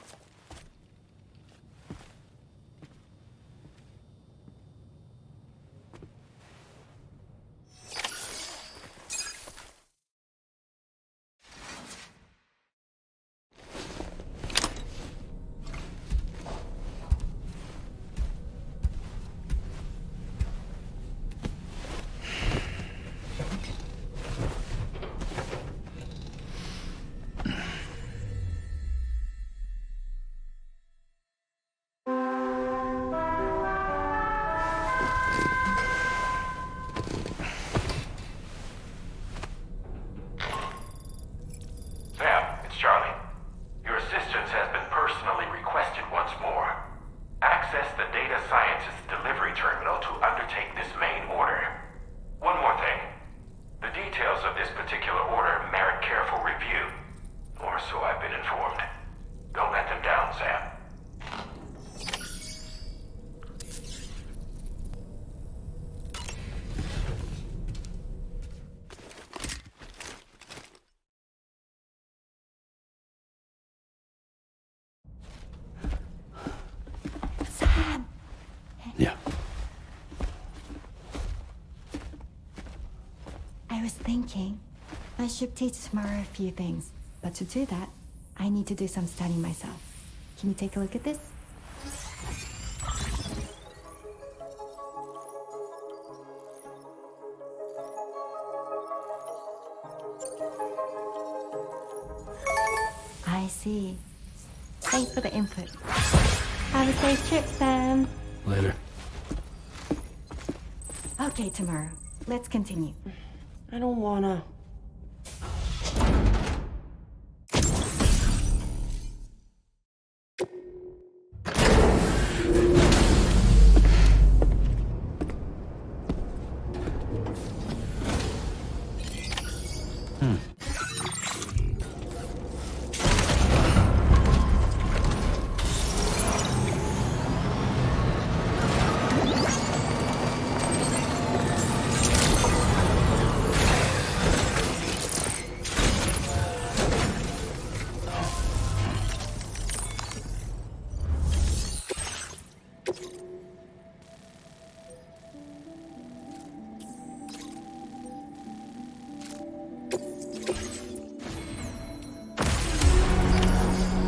thinking I should teach Tomorrow a few things, but to do that, I need to do some studying myself. Can you take a look at this? I see. Thanks for the input. Have a safe trip, Sam. Later. Okay, Tomorrow. Let's continue. I don't wanna.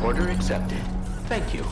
Order accepted. Thank you.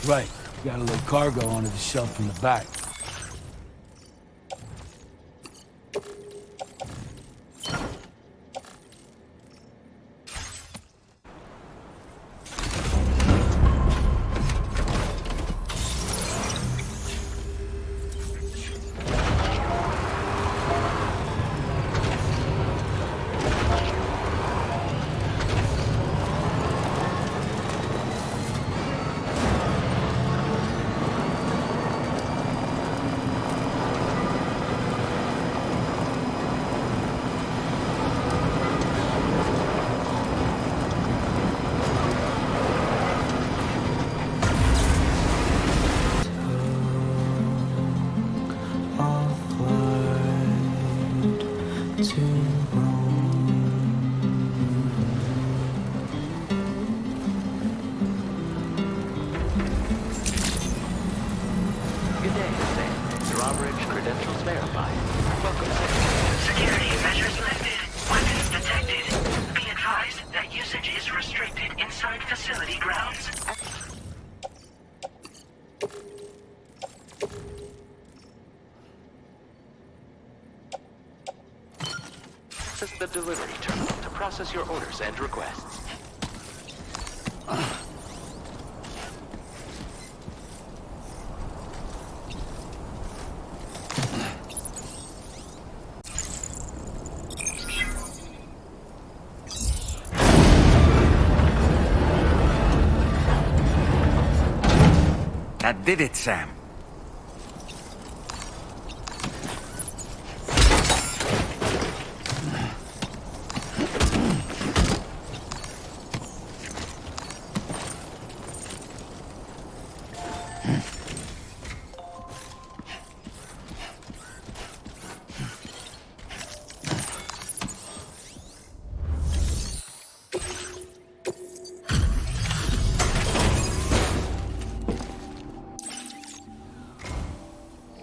Right. Got a little cargo under the shelf in the back. The delivery terminal to process your orders and requests. That did it, Sam.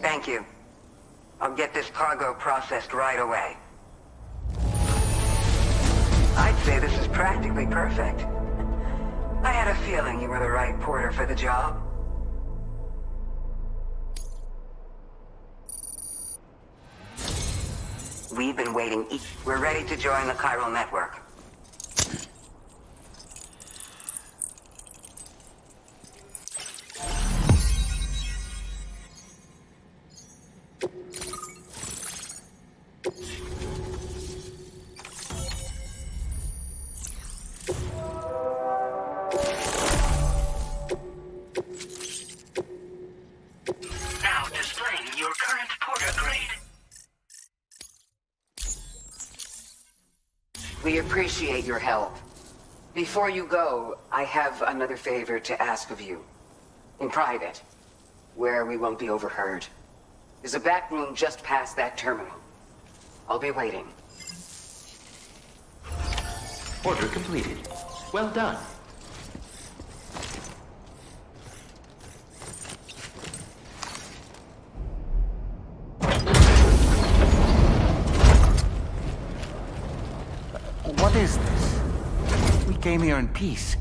Thank you. I'll get this cargo processed right away. I'd say this is practically perfect. I had a feeling you were the right porter for the job. We've been waiting. We're ready to join the chiral network. Now displaying your current porter grade. We appreciate your help. Before you go, I have another favor to ask of you. In private, where we won't be overheard. There's a back room just past that terminal. I'll be waiting. Order completed. Well done. What is this? We came here in peace.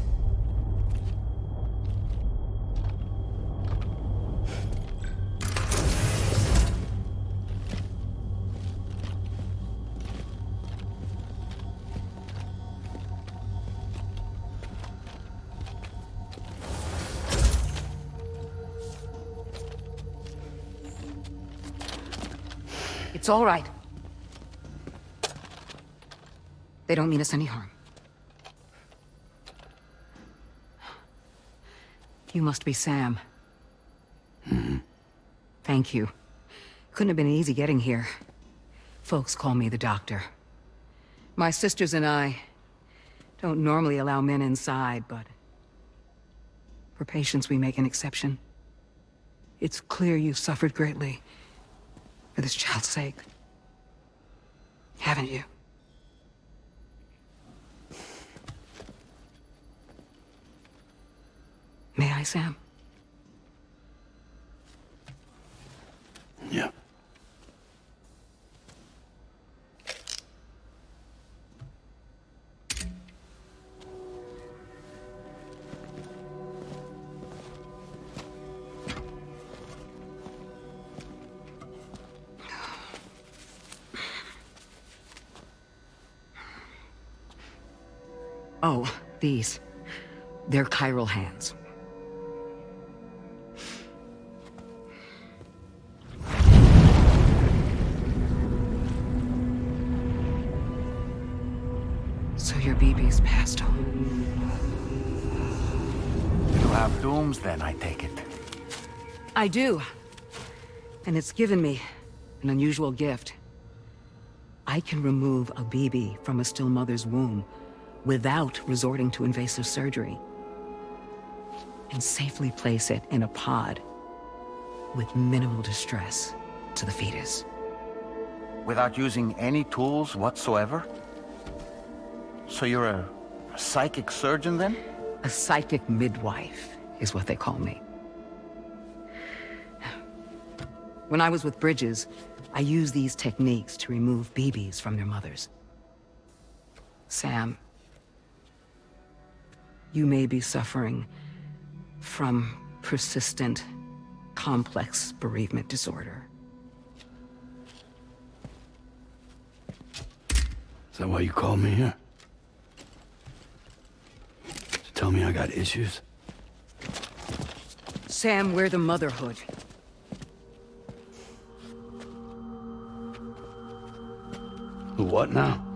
It's all right. They don't mean us any harm. You must be Sam. Thank you. Couldn't have been easy getting here. Folks call me the doctor. My sisters and I don't normally allow men inside, but for patients we make an exception. It's clear you've suffered greatly for this child's sake. Haven't you? die, Sam? Yeah. Oh, these. They're chiral hands. So your BB's passed on. You have dooms then, I take it. I do. And it's given me an unusual gift. I can remove a BB from a still mother's womb without resorting to invasive surgery, and safely place it in a pod with minimal distress to the fetus. Without using any tools whatsoever? So you're a psychic surgeon then? A psychic midwife is what they call me. When I was with Bridges, I used these techniques to remove BBs from their mothers. Sam, you may be suffering from persistent, complex bereavement disorder. Is that why you called me here? To tell me I got issues? Sam, we're the motherhood. The what now?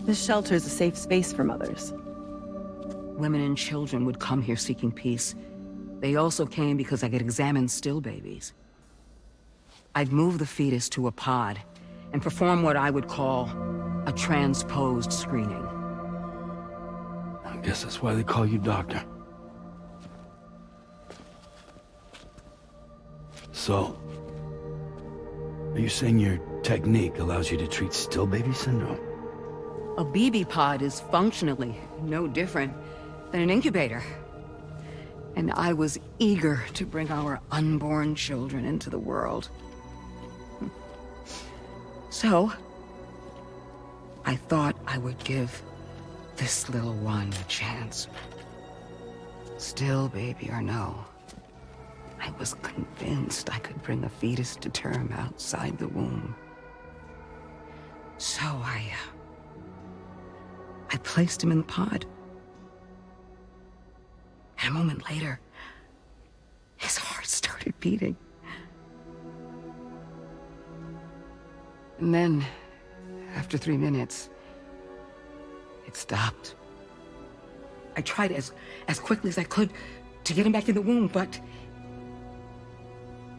This shelter is a safe space for mothers. Women and children would come here seeking peace. They also came because I could examine still babies. I'd move the fetus to a pod and perform what I would call a transposed screening. I guess that's why they call you doctor. So, are you saying your technique allows you to treat still baby syndrome? A BB pod is functionally no different than an incubator. And I was eager to bring our unborn children into the world. So, I thought I would give this little one a chance. Still baby or no, I was convinced I could bring a fetus to term outside the womb. So I placed him in the pod. And a moment later, his heart started beating. And then, after 3 minutes, it stopped. I tried as quickly as I could to get him back in the womb, but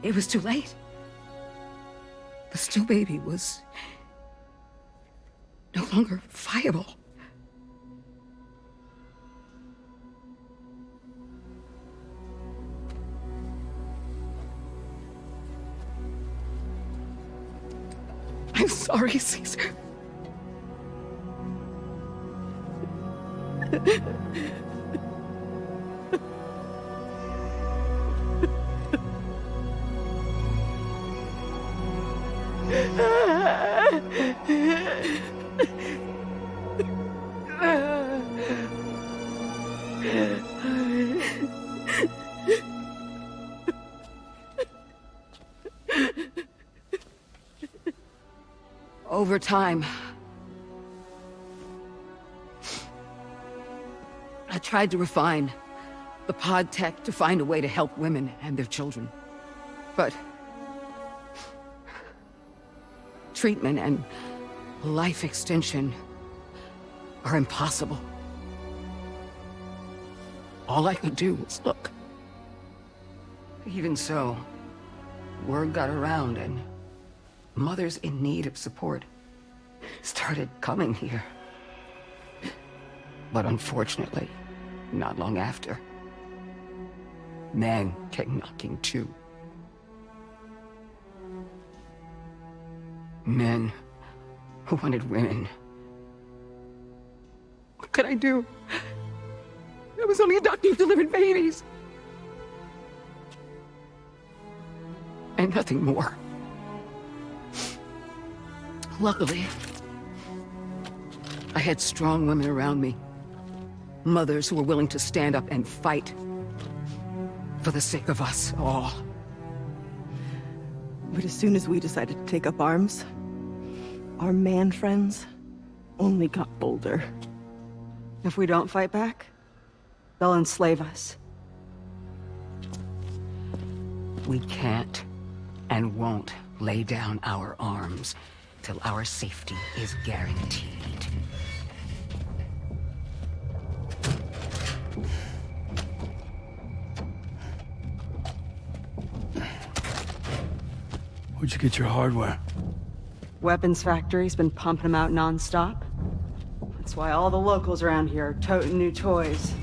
it was too late. The still baby was no longer viable. I'm sorry, Caesar. Over time, I tried to refine the pod tech to find a way to help women and their children. But treatment and life extension are impossible. All I could do was look. Even so, word got around and mothers in need of support started coming here. But unfortunately, not long after, men came knocking too. Men who wanted women can I do? I was only a doctor who delivered babies. And nothing more. Luckily, I had strong women around me. Mothers who were willing to stand up and fight for the sake of us all. But as soon as we decided to take up arms, our man friends only got bolder. If we don't fight back, they'll enslave us. We can't and won't lay down our arms till our safety is guaranteed. Where'd you get your hardware? Weapons factory's been pumping them out non-stop. That's why all the locals around here are toting new toys.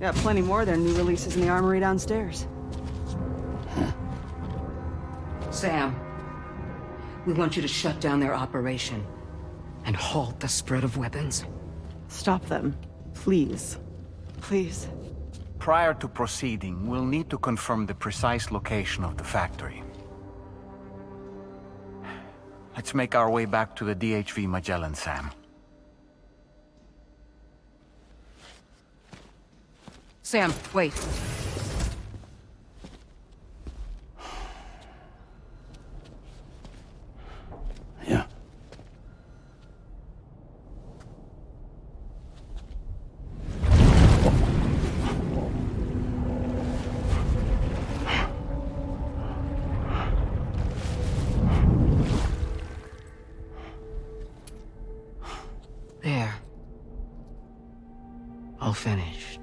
Got plenty more than new releases in the armory downstairs. Sam, we want you to shut down their operation and halt the spread of weapons. Stop them, please. Please. Prior to proceeding, we'll need to confirm the precise location of the factory. Let's make our way back to the DHV Magellan, Sam. Sam, wait. Yeah. There. All finished.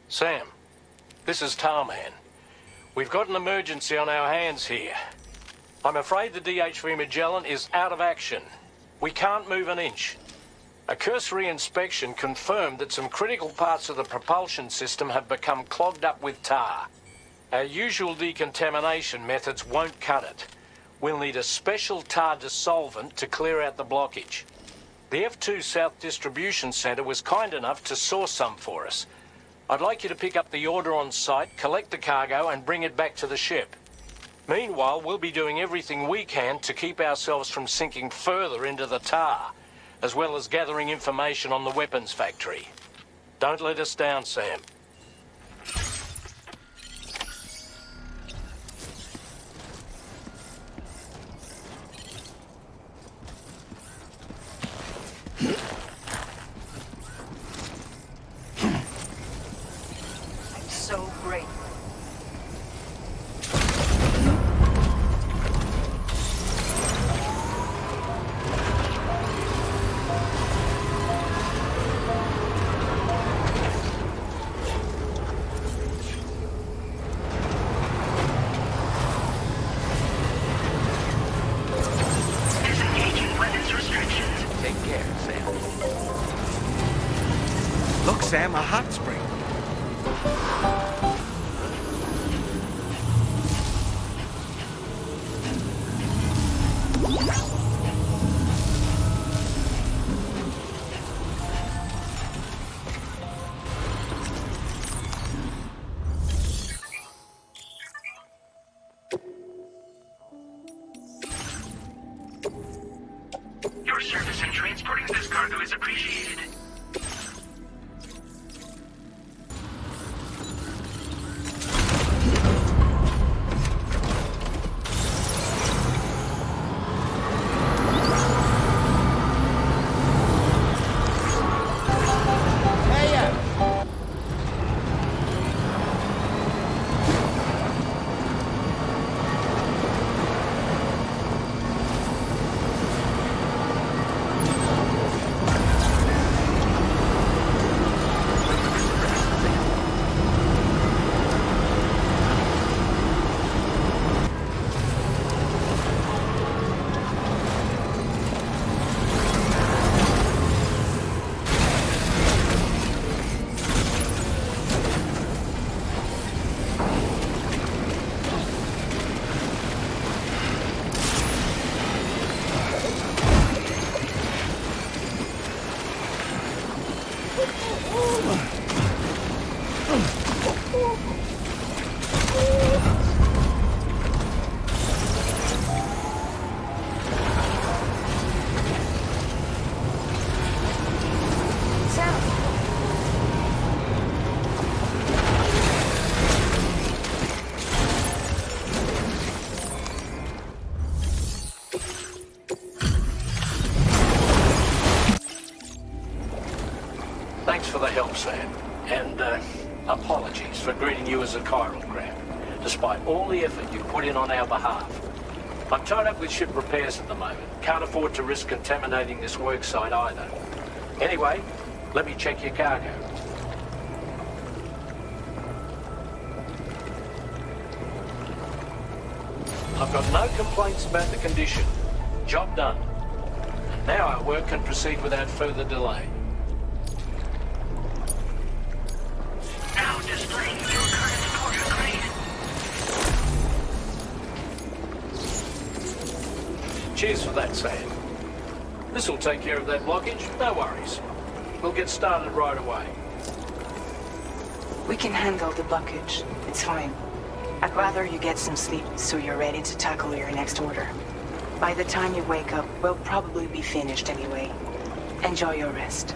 Sam, this is Tarman. We've got an emergency on our hands here. I'm afraid the DHV Magellan is out of action. We can't move an inch. A cursory inspection confirmed that some critical parts of the propulsion system have become clogged up with tar. Our usual decontamination methods won't cut it. We'll need a special tar dissolvent to clear out the blockage. The F2 South Distribution Centre was kind enough to source some for us. I'd like you to pick up the order on site, collect the cargo, and bring it back to the ship. Meanwhile, we'll be doing everything we can to keep ourselves from sinking further into the tar, as well as gathering information on the weapons factory. Don't let us down, Sam. I'm so grateful. Sam, a hot spring. Your service in transporting this cargo is appreciated. Thanks for the help, Sam. And, apologies for greeting you as a chiral grab, despite all the effort you put in on our behalf. I'm tied up with ship repairs at the moment. Can't afford to risk contaminating this work site either. Anyway, let me check your cargo. I've got no complaints about the condition. Job done. Now our work can proceed without further delay. Now displaying your current order grade. Cheers for that, Sam. This'll take care of that blockage, no worries. We'll get started right away. We can handle the blockage. It's fine. I'd rather you get some sleep so you're ready to tackle your next order. By the time you wake up, we'll probably be finished anyway. Enjoy your rest.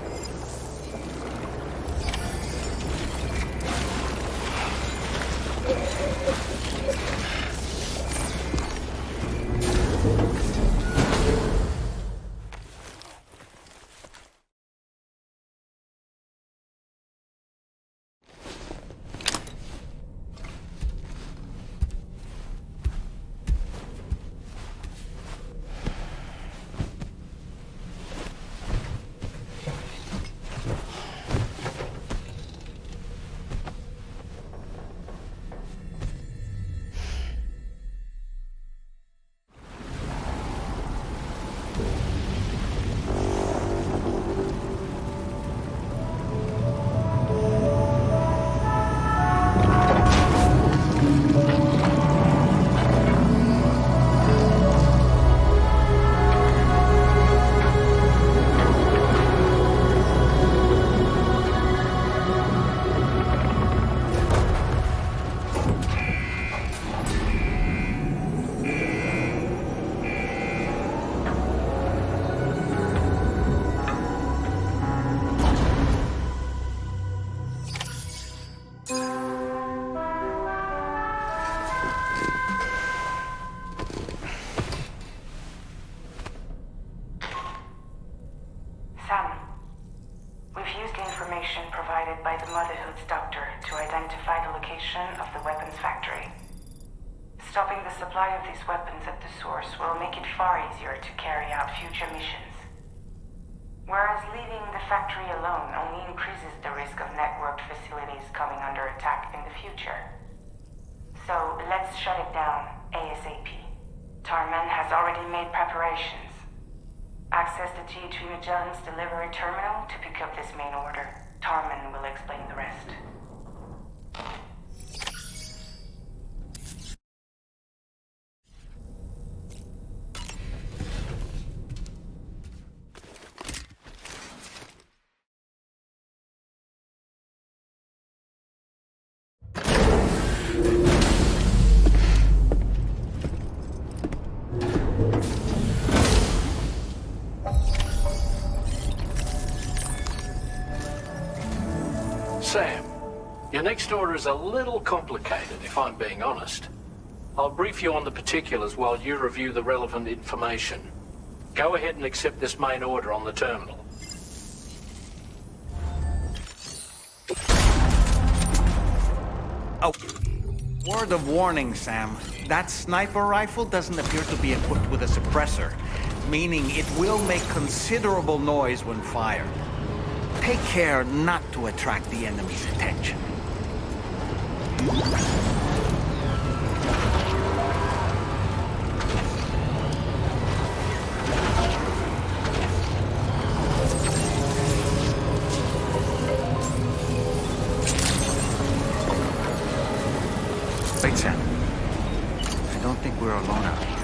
Stopping the supply of these weapons at the source will make it far easier to carry out future missions. Whereas leaving the factory alone only increases the risk of networked facilities coming under attack in the future. So let's shut it down ASAP. Tarman has already made preparations. Access the T3 Magellan's delivery terminal to pick up this main order. Tarman will explain the rest. Sam, your next order is a little complicated, if I'm being honest. I'll brief you on the particulars while you review the relevant information. Go ahead and accept this main order on the terminal. Oh, word of warning, Sam. That sniper rifle doesn't appear to be equipped with a suppressor, meaning it will make considerable noise when fired. Take care not to attract the enemy's attention. Wait, Sam. I don't think we're alone out here.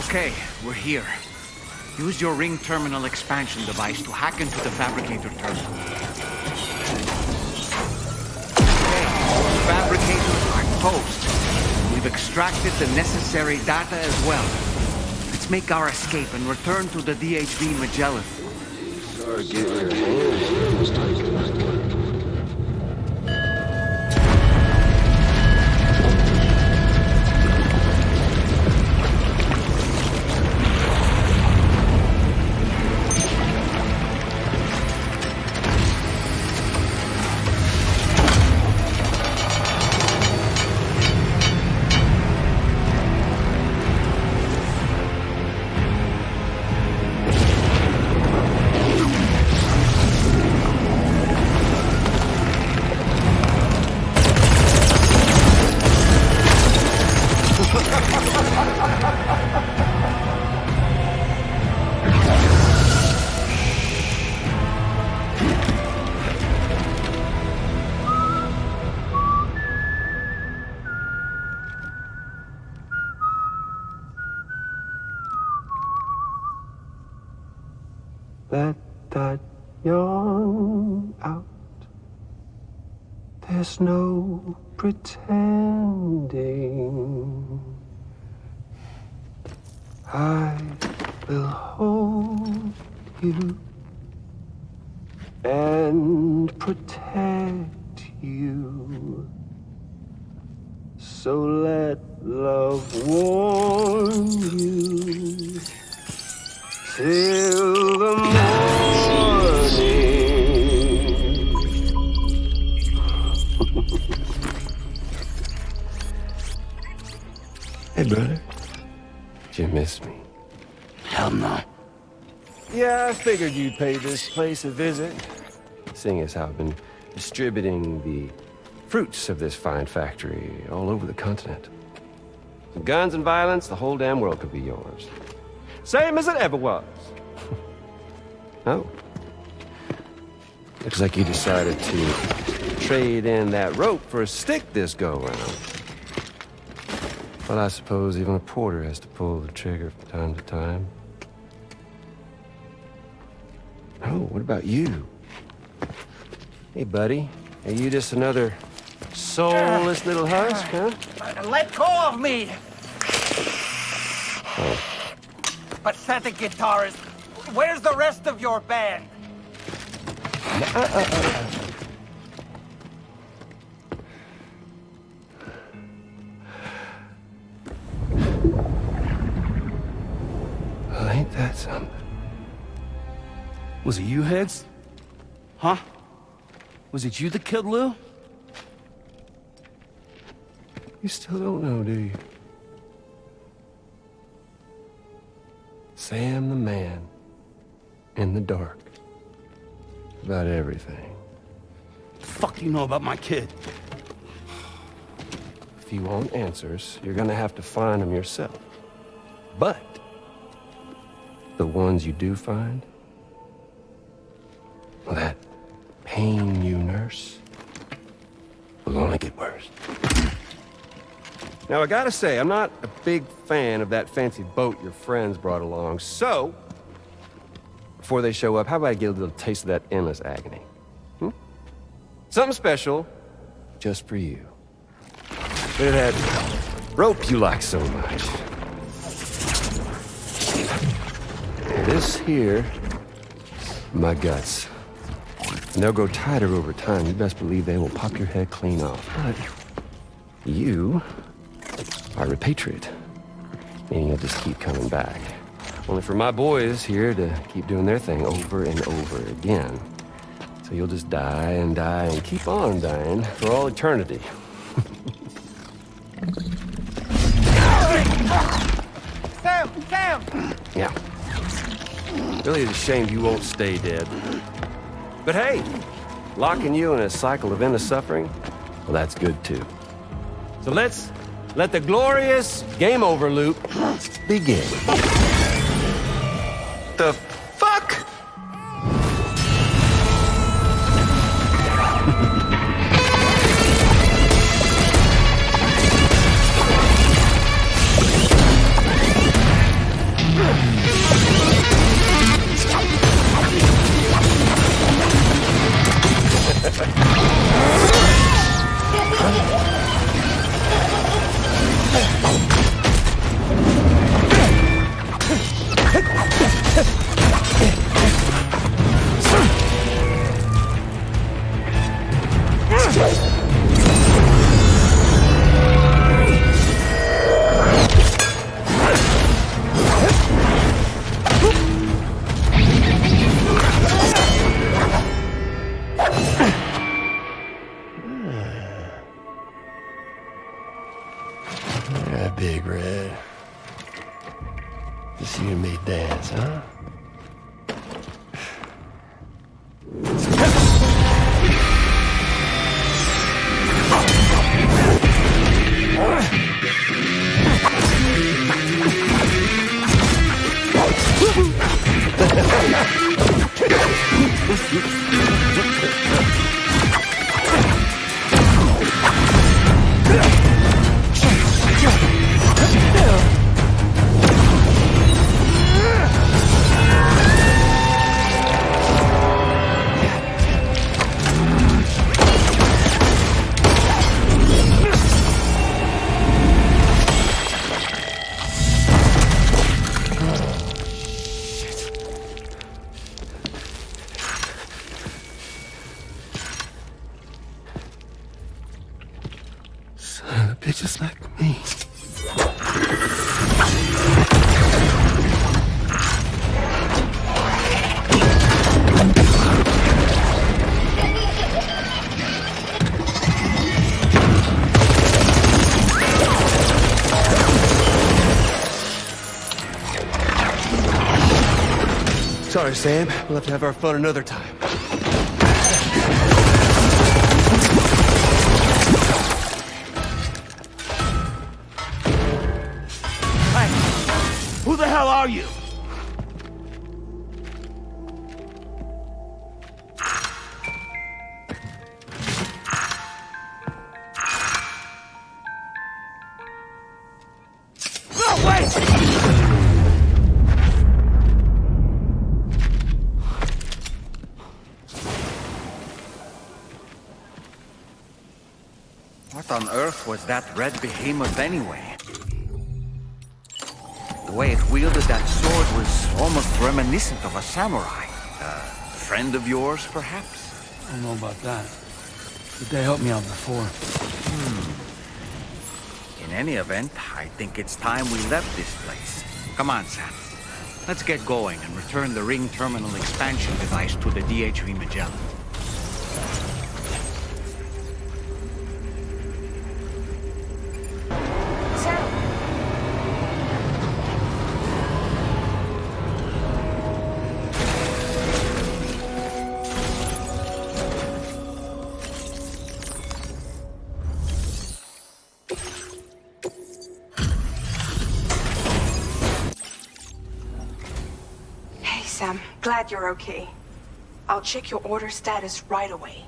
Okay, we're here. Use your ring terminal expansion device to hack into the fabricator terminal. Okay, those fabricators are toast. We've extracted the necessary data as well. Let's make our escape and return to the DHV Magellan. Start getting your hands tight. Let that yawn out. There's no pretending. I will hold you and protect you. So let love warm you till the morning. Hey, brother. Did you miss me? Hell no. Yeah, I figured you'd pay this place a visit, seeing as how I've been distributing the fruits of this fine factory all over the continent. With guns and violence, the whole damn world could be yours. Same as it ever was. Oh. Looks like you decided to trade in that rope for a stick this go-around. Well, I suppose even a porter has to pull the trigger from time to time. Oh, what about you? Hey, buddy. Are you just another soulless little husk, huh? Let go of me! Oh. Pathetic guitarist. Where's the rest of your band? Well, ain't that something? Was it you, Higgs? Huh? Was it you that killed Lou? You still don't know, do you? Sam the man. In the dark. About everything. The fuck do you know about my kid? If you want answers, you're gonna have to find them yourself. But the ones you do find, well, that pain you nurse will only get worse. Now, I gotta say, I'm not a big fan of that fancy boat your friends brought along, so before they show up, how about I get a little taste of that endless agony? Something special just for you. Look at that rope you like so much. This here, my guts. And they'll grow tighter over time. You best believe they will pop your head clean off. But you are repatriate, meaning you'll just keep coming back. Only for my boys here to keep doing their thing over and over again. So you'll just die and die and keep on dying for all eternity. Sam! Yeah. Really is a shame you won't stay dead. But hey, locking you in a cycle of endless suffering, well, that's good too. So let's let the glorious game over loop begin. The fuck? This here made dads, huh? Son of a bitch, just like me. Sorry, Sam. We'll have to have our fun another time. Who the hell are you? No, wait! What on earth was that red behemoth anyway? The way it wielded that sword was almost reminiscent of a samurai. A friend of yours, perhaps? I don't know about that. But they helped me out before. In any event, I think it's time we left this place. Come on, Sam. Let's get going and return the ring terminal expansion device to the DHV Magellan. Sam, glad you're okay. I'll check your order status right away.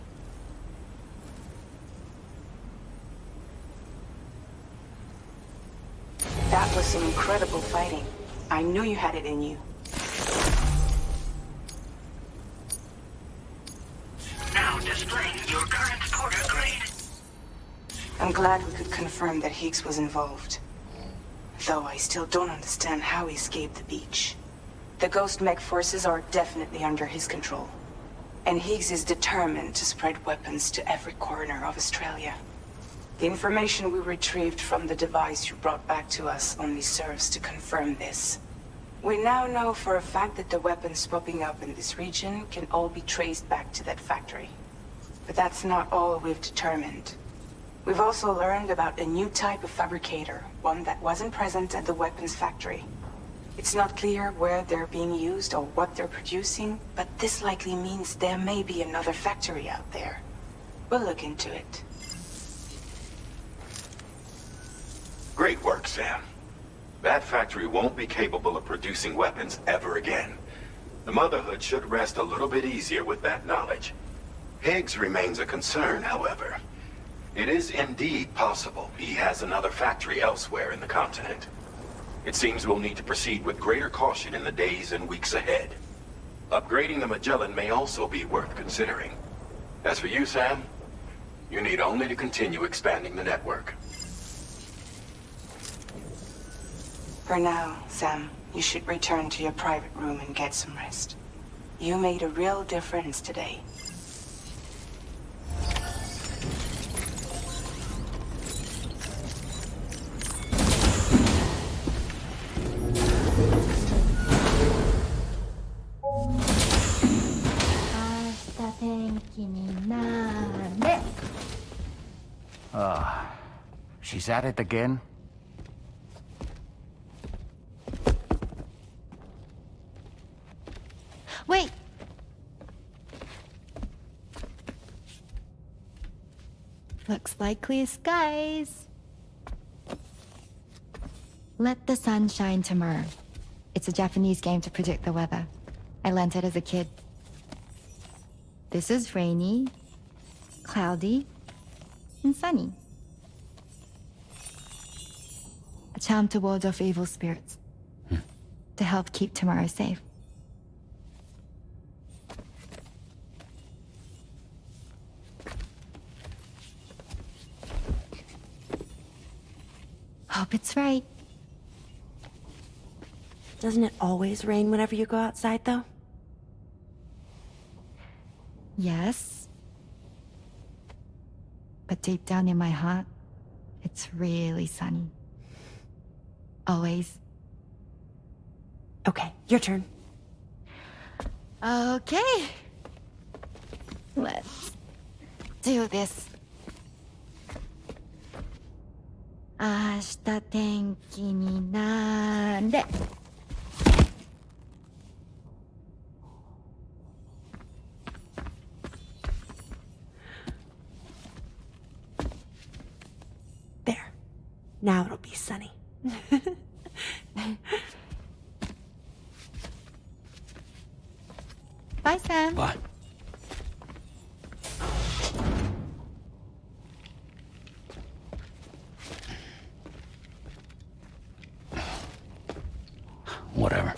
That was some incredible fighting. I knew you had it in you. Now displaying your current porter grade. I'm glad we could confirm that Higgs was involved. Though I still don't understand how he escaped the beach. The Ghost Mech forces are definitely under his control. And Higgs is determined to spread weapons to every corner of Australia. The information we retrieved from the device you brought back to us only serves to confirm this. We now know for a fact that the weapons popping up in this region can all be traced back to that factory. But that's not all we've determined. We've also learned about a new type of fabricator, one that wasn't present at the weapons factory. It's not clear where they're being used or what they're producing, but this likely means there may be another factory out there. We'll look into it. Great work, Sam. That factory won't be capable of producing weapons ever again. The Motherhood should rest a little bit easier with that knowledge. Higgs remains a concern, however. It is indeed possible he has another factory elsewhere in the continent. It seems we'll need to proceed with greater caution in the days and weeks ahead. Upgrading the Magellan may also be worth considering. As for you, Sam, you need only to continue expanding the network. For now, Sam, you should return to your private room and get some rest. You made a real difference today. She's at it again? Wait! Looks like clear skies. Let the sun shine tomorrow. It's a Japanese game to predict the weather. I learned it as a kid. This is rainy, cloudy, and sunny. A charm to ward off evil spirits. To help keep tomorrow safe. Hope it's right. Doesn't it always rain whenever you go outside, though? Yes. But deep down in my heart, it's really sunny. Always. Okay, your turn. Okay. Let's do this. 明日天気になれ。There. Now it'll be sunny. Bye, Sam. Bye. Whatever.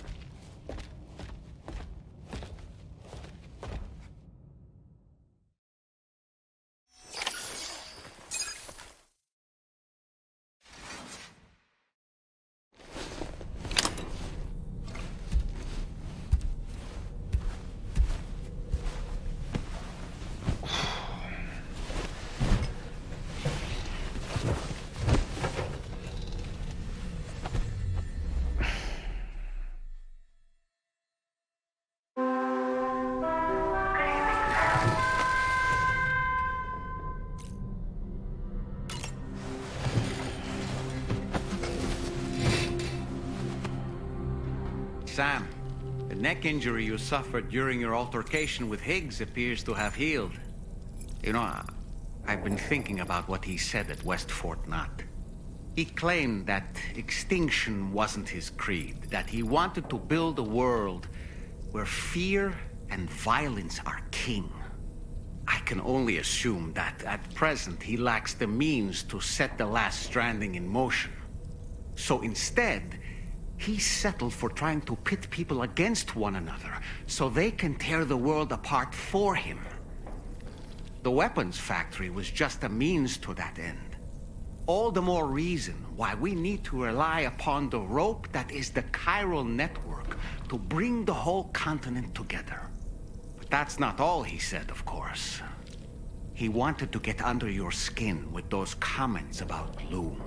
Sam, the neck injury you suffered during your altercation with Higgs appears to have healed. You know, I've been thinking about what he said at West Fort Knot. He claimed that extinction wasn't his creed, that he wanted to build a world where fear and violence are king. I can only assume that at present he lacks the means to set the last stranding in motion. So instead, he settled for trying to pit people against one another so they can tear the world apart for him. The weapons factory was just a means to that end. All the more reason why we need to rely upon the rope that is the chiral network to bring the whole continent together. But that's not all he said, of course. He wanted to get under your skin with those comments about Bloom.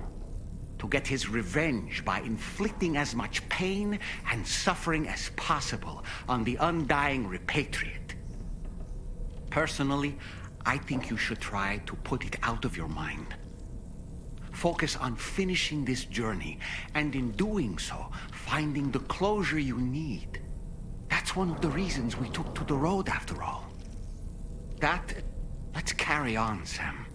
To get his revenge by inflicting as much pain and suffering as possible on the undying repatriate. Personally, I think you should try to put it out of your mind. Focus on finishing this journey, and in doing so, finding the closure you need. That's one of the reasons we took to the road, after all. Let's carry on, Sam.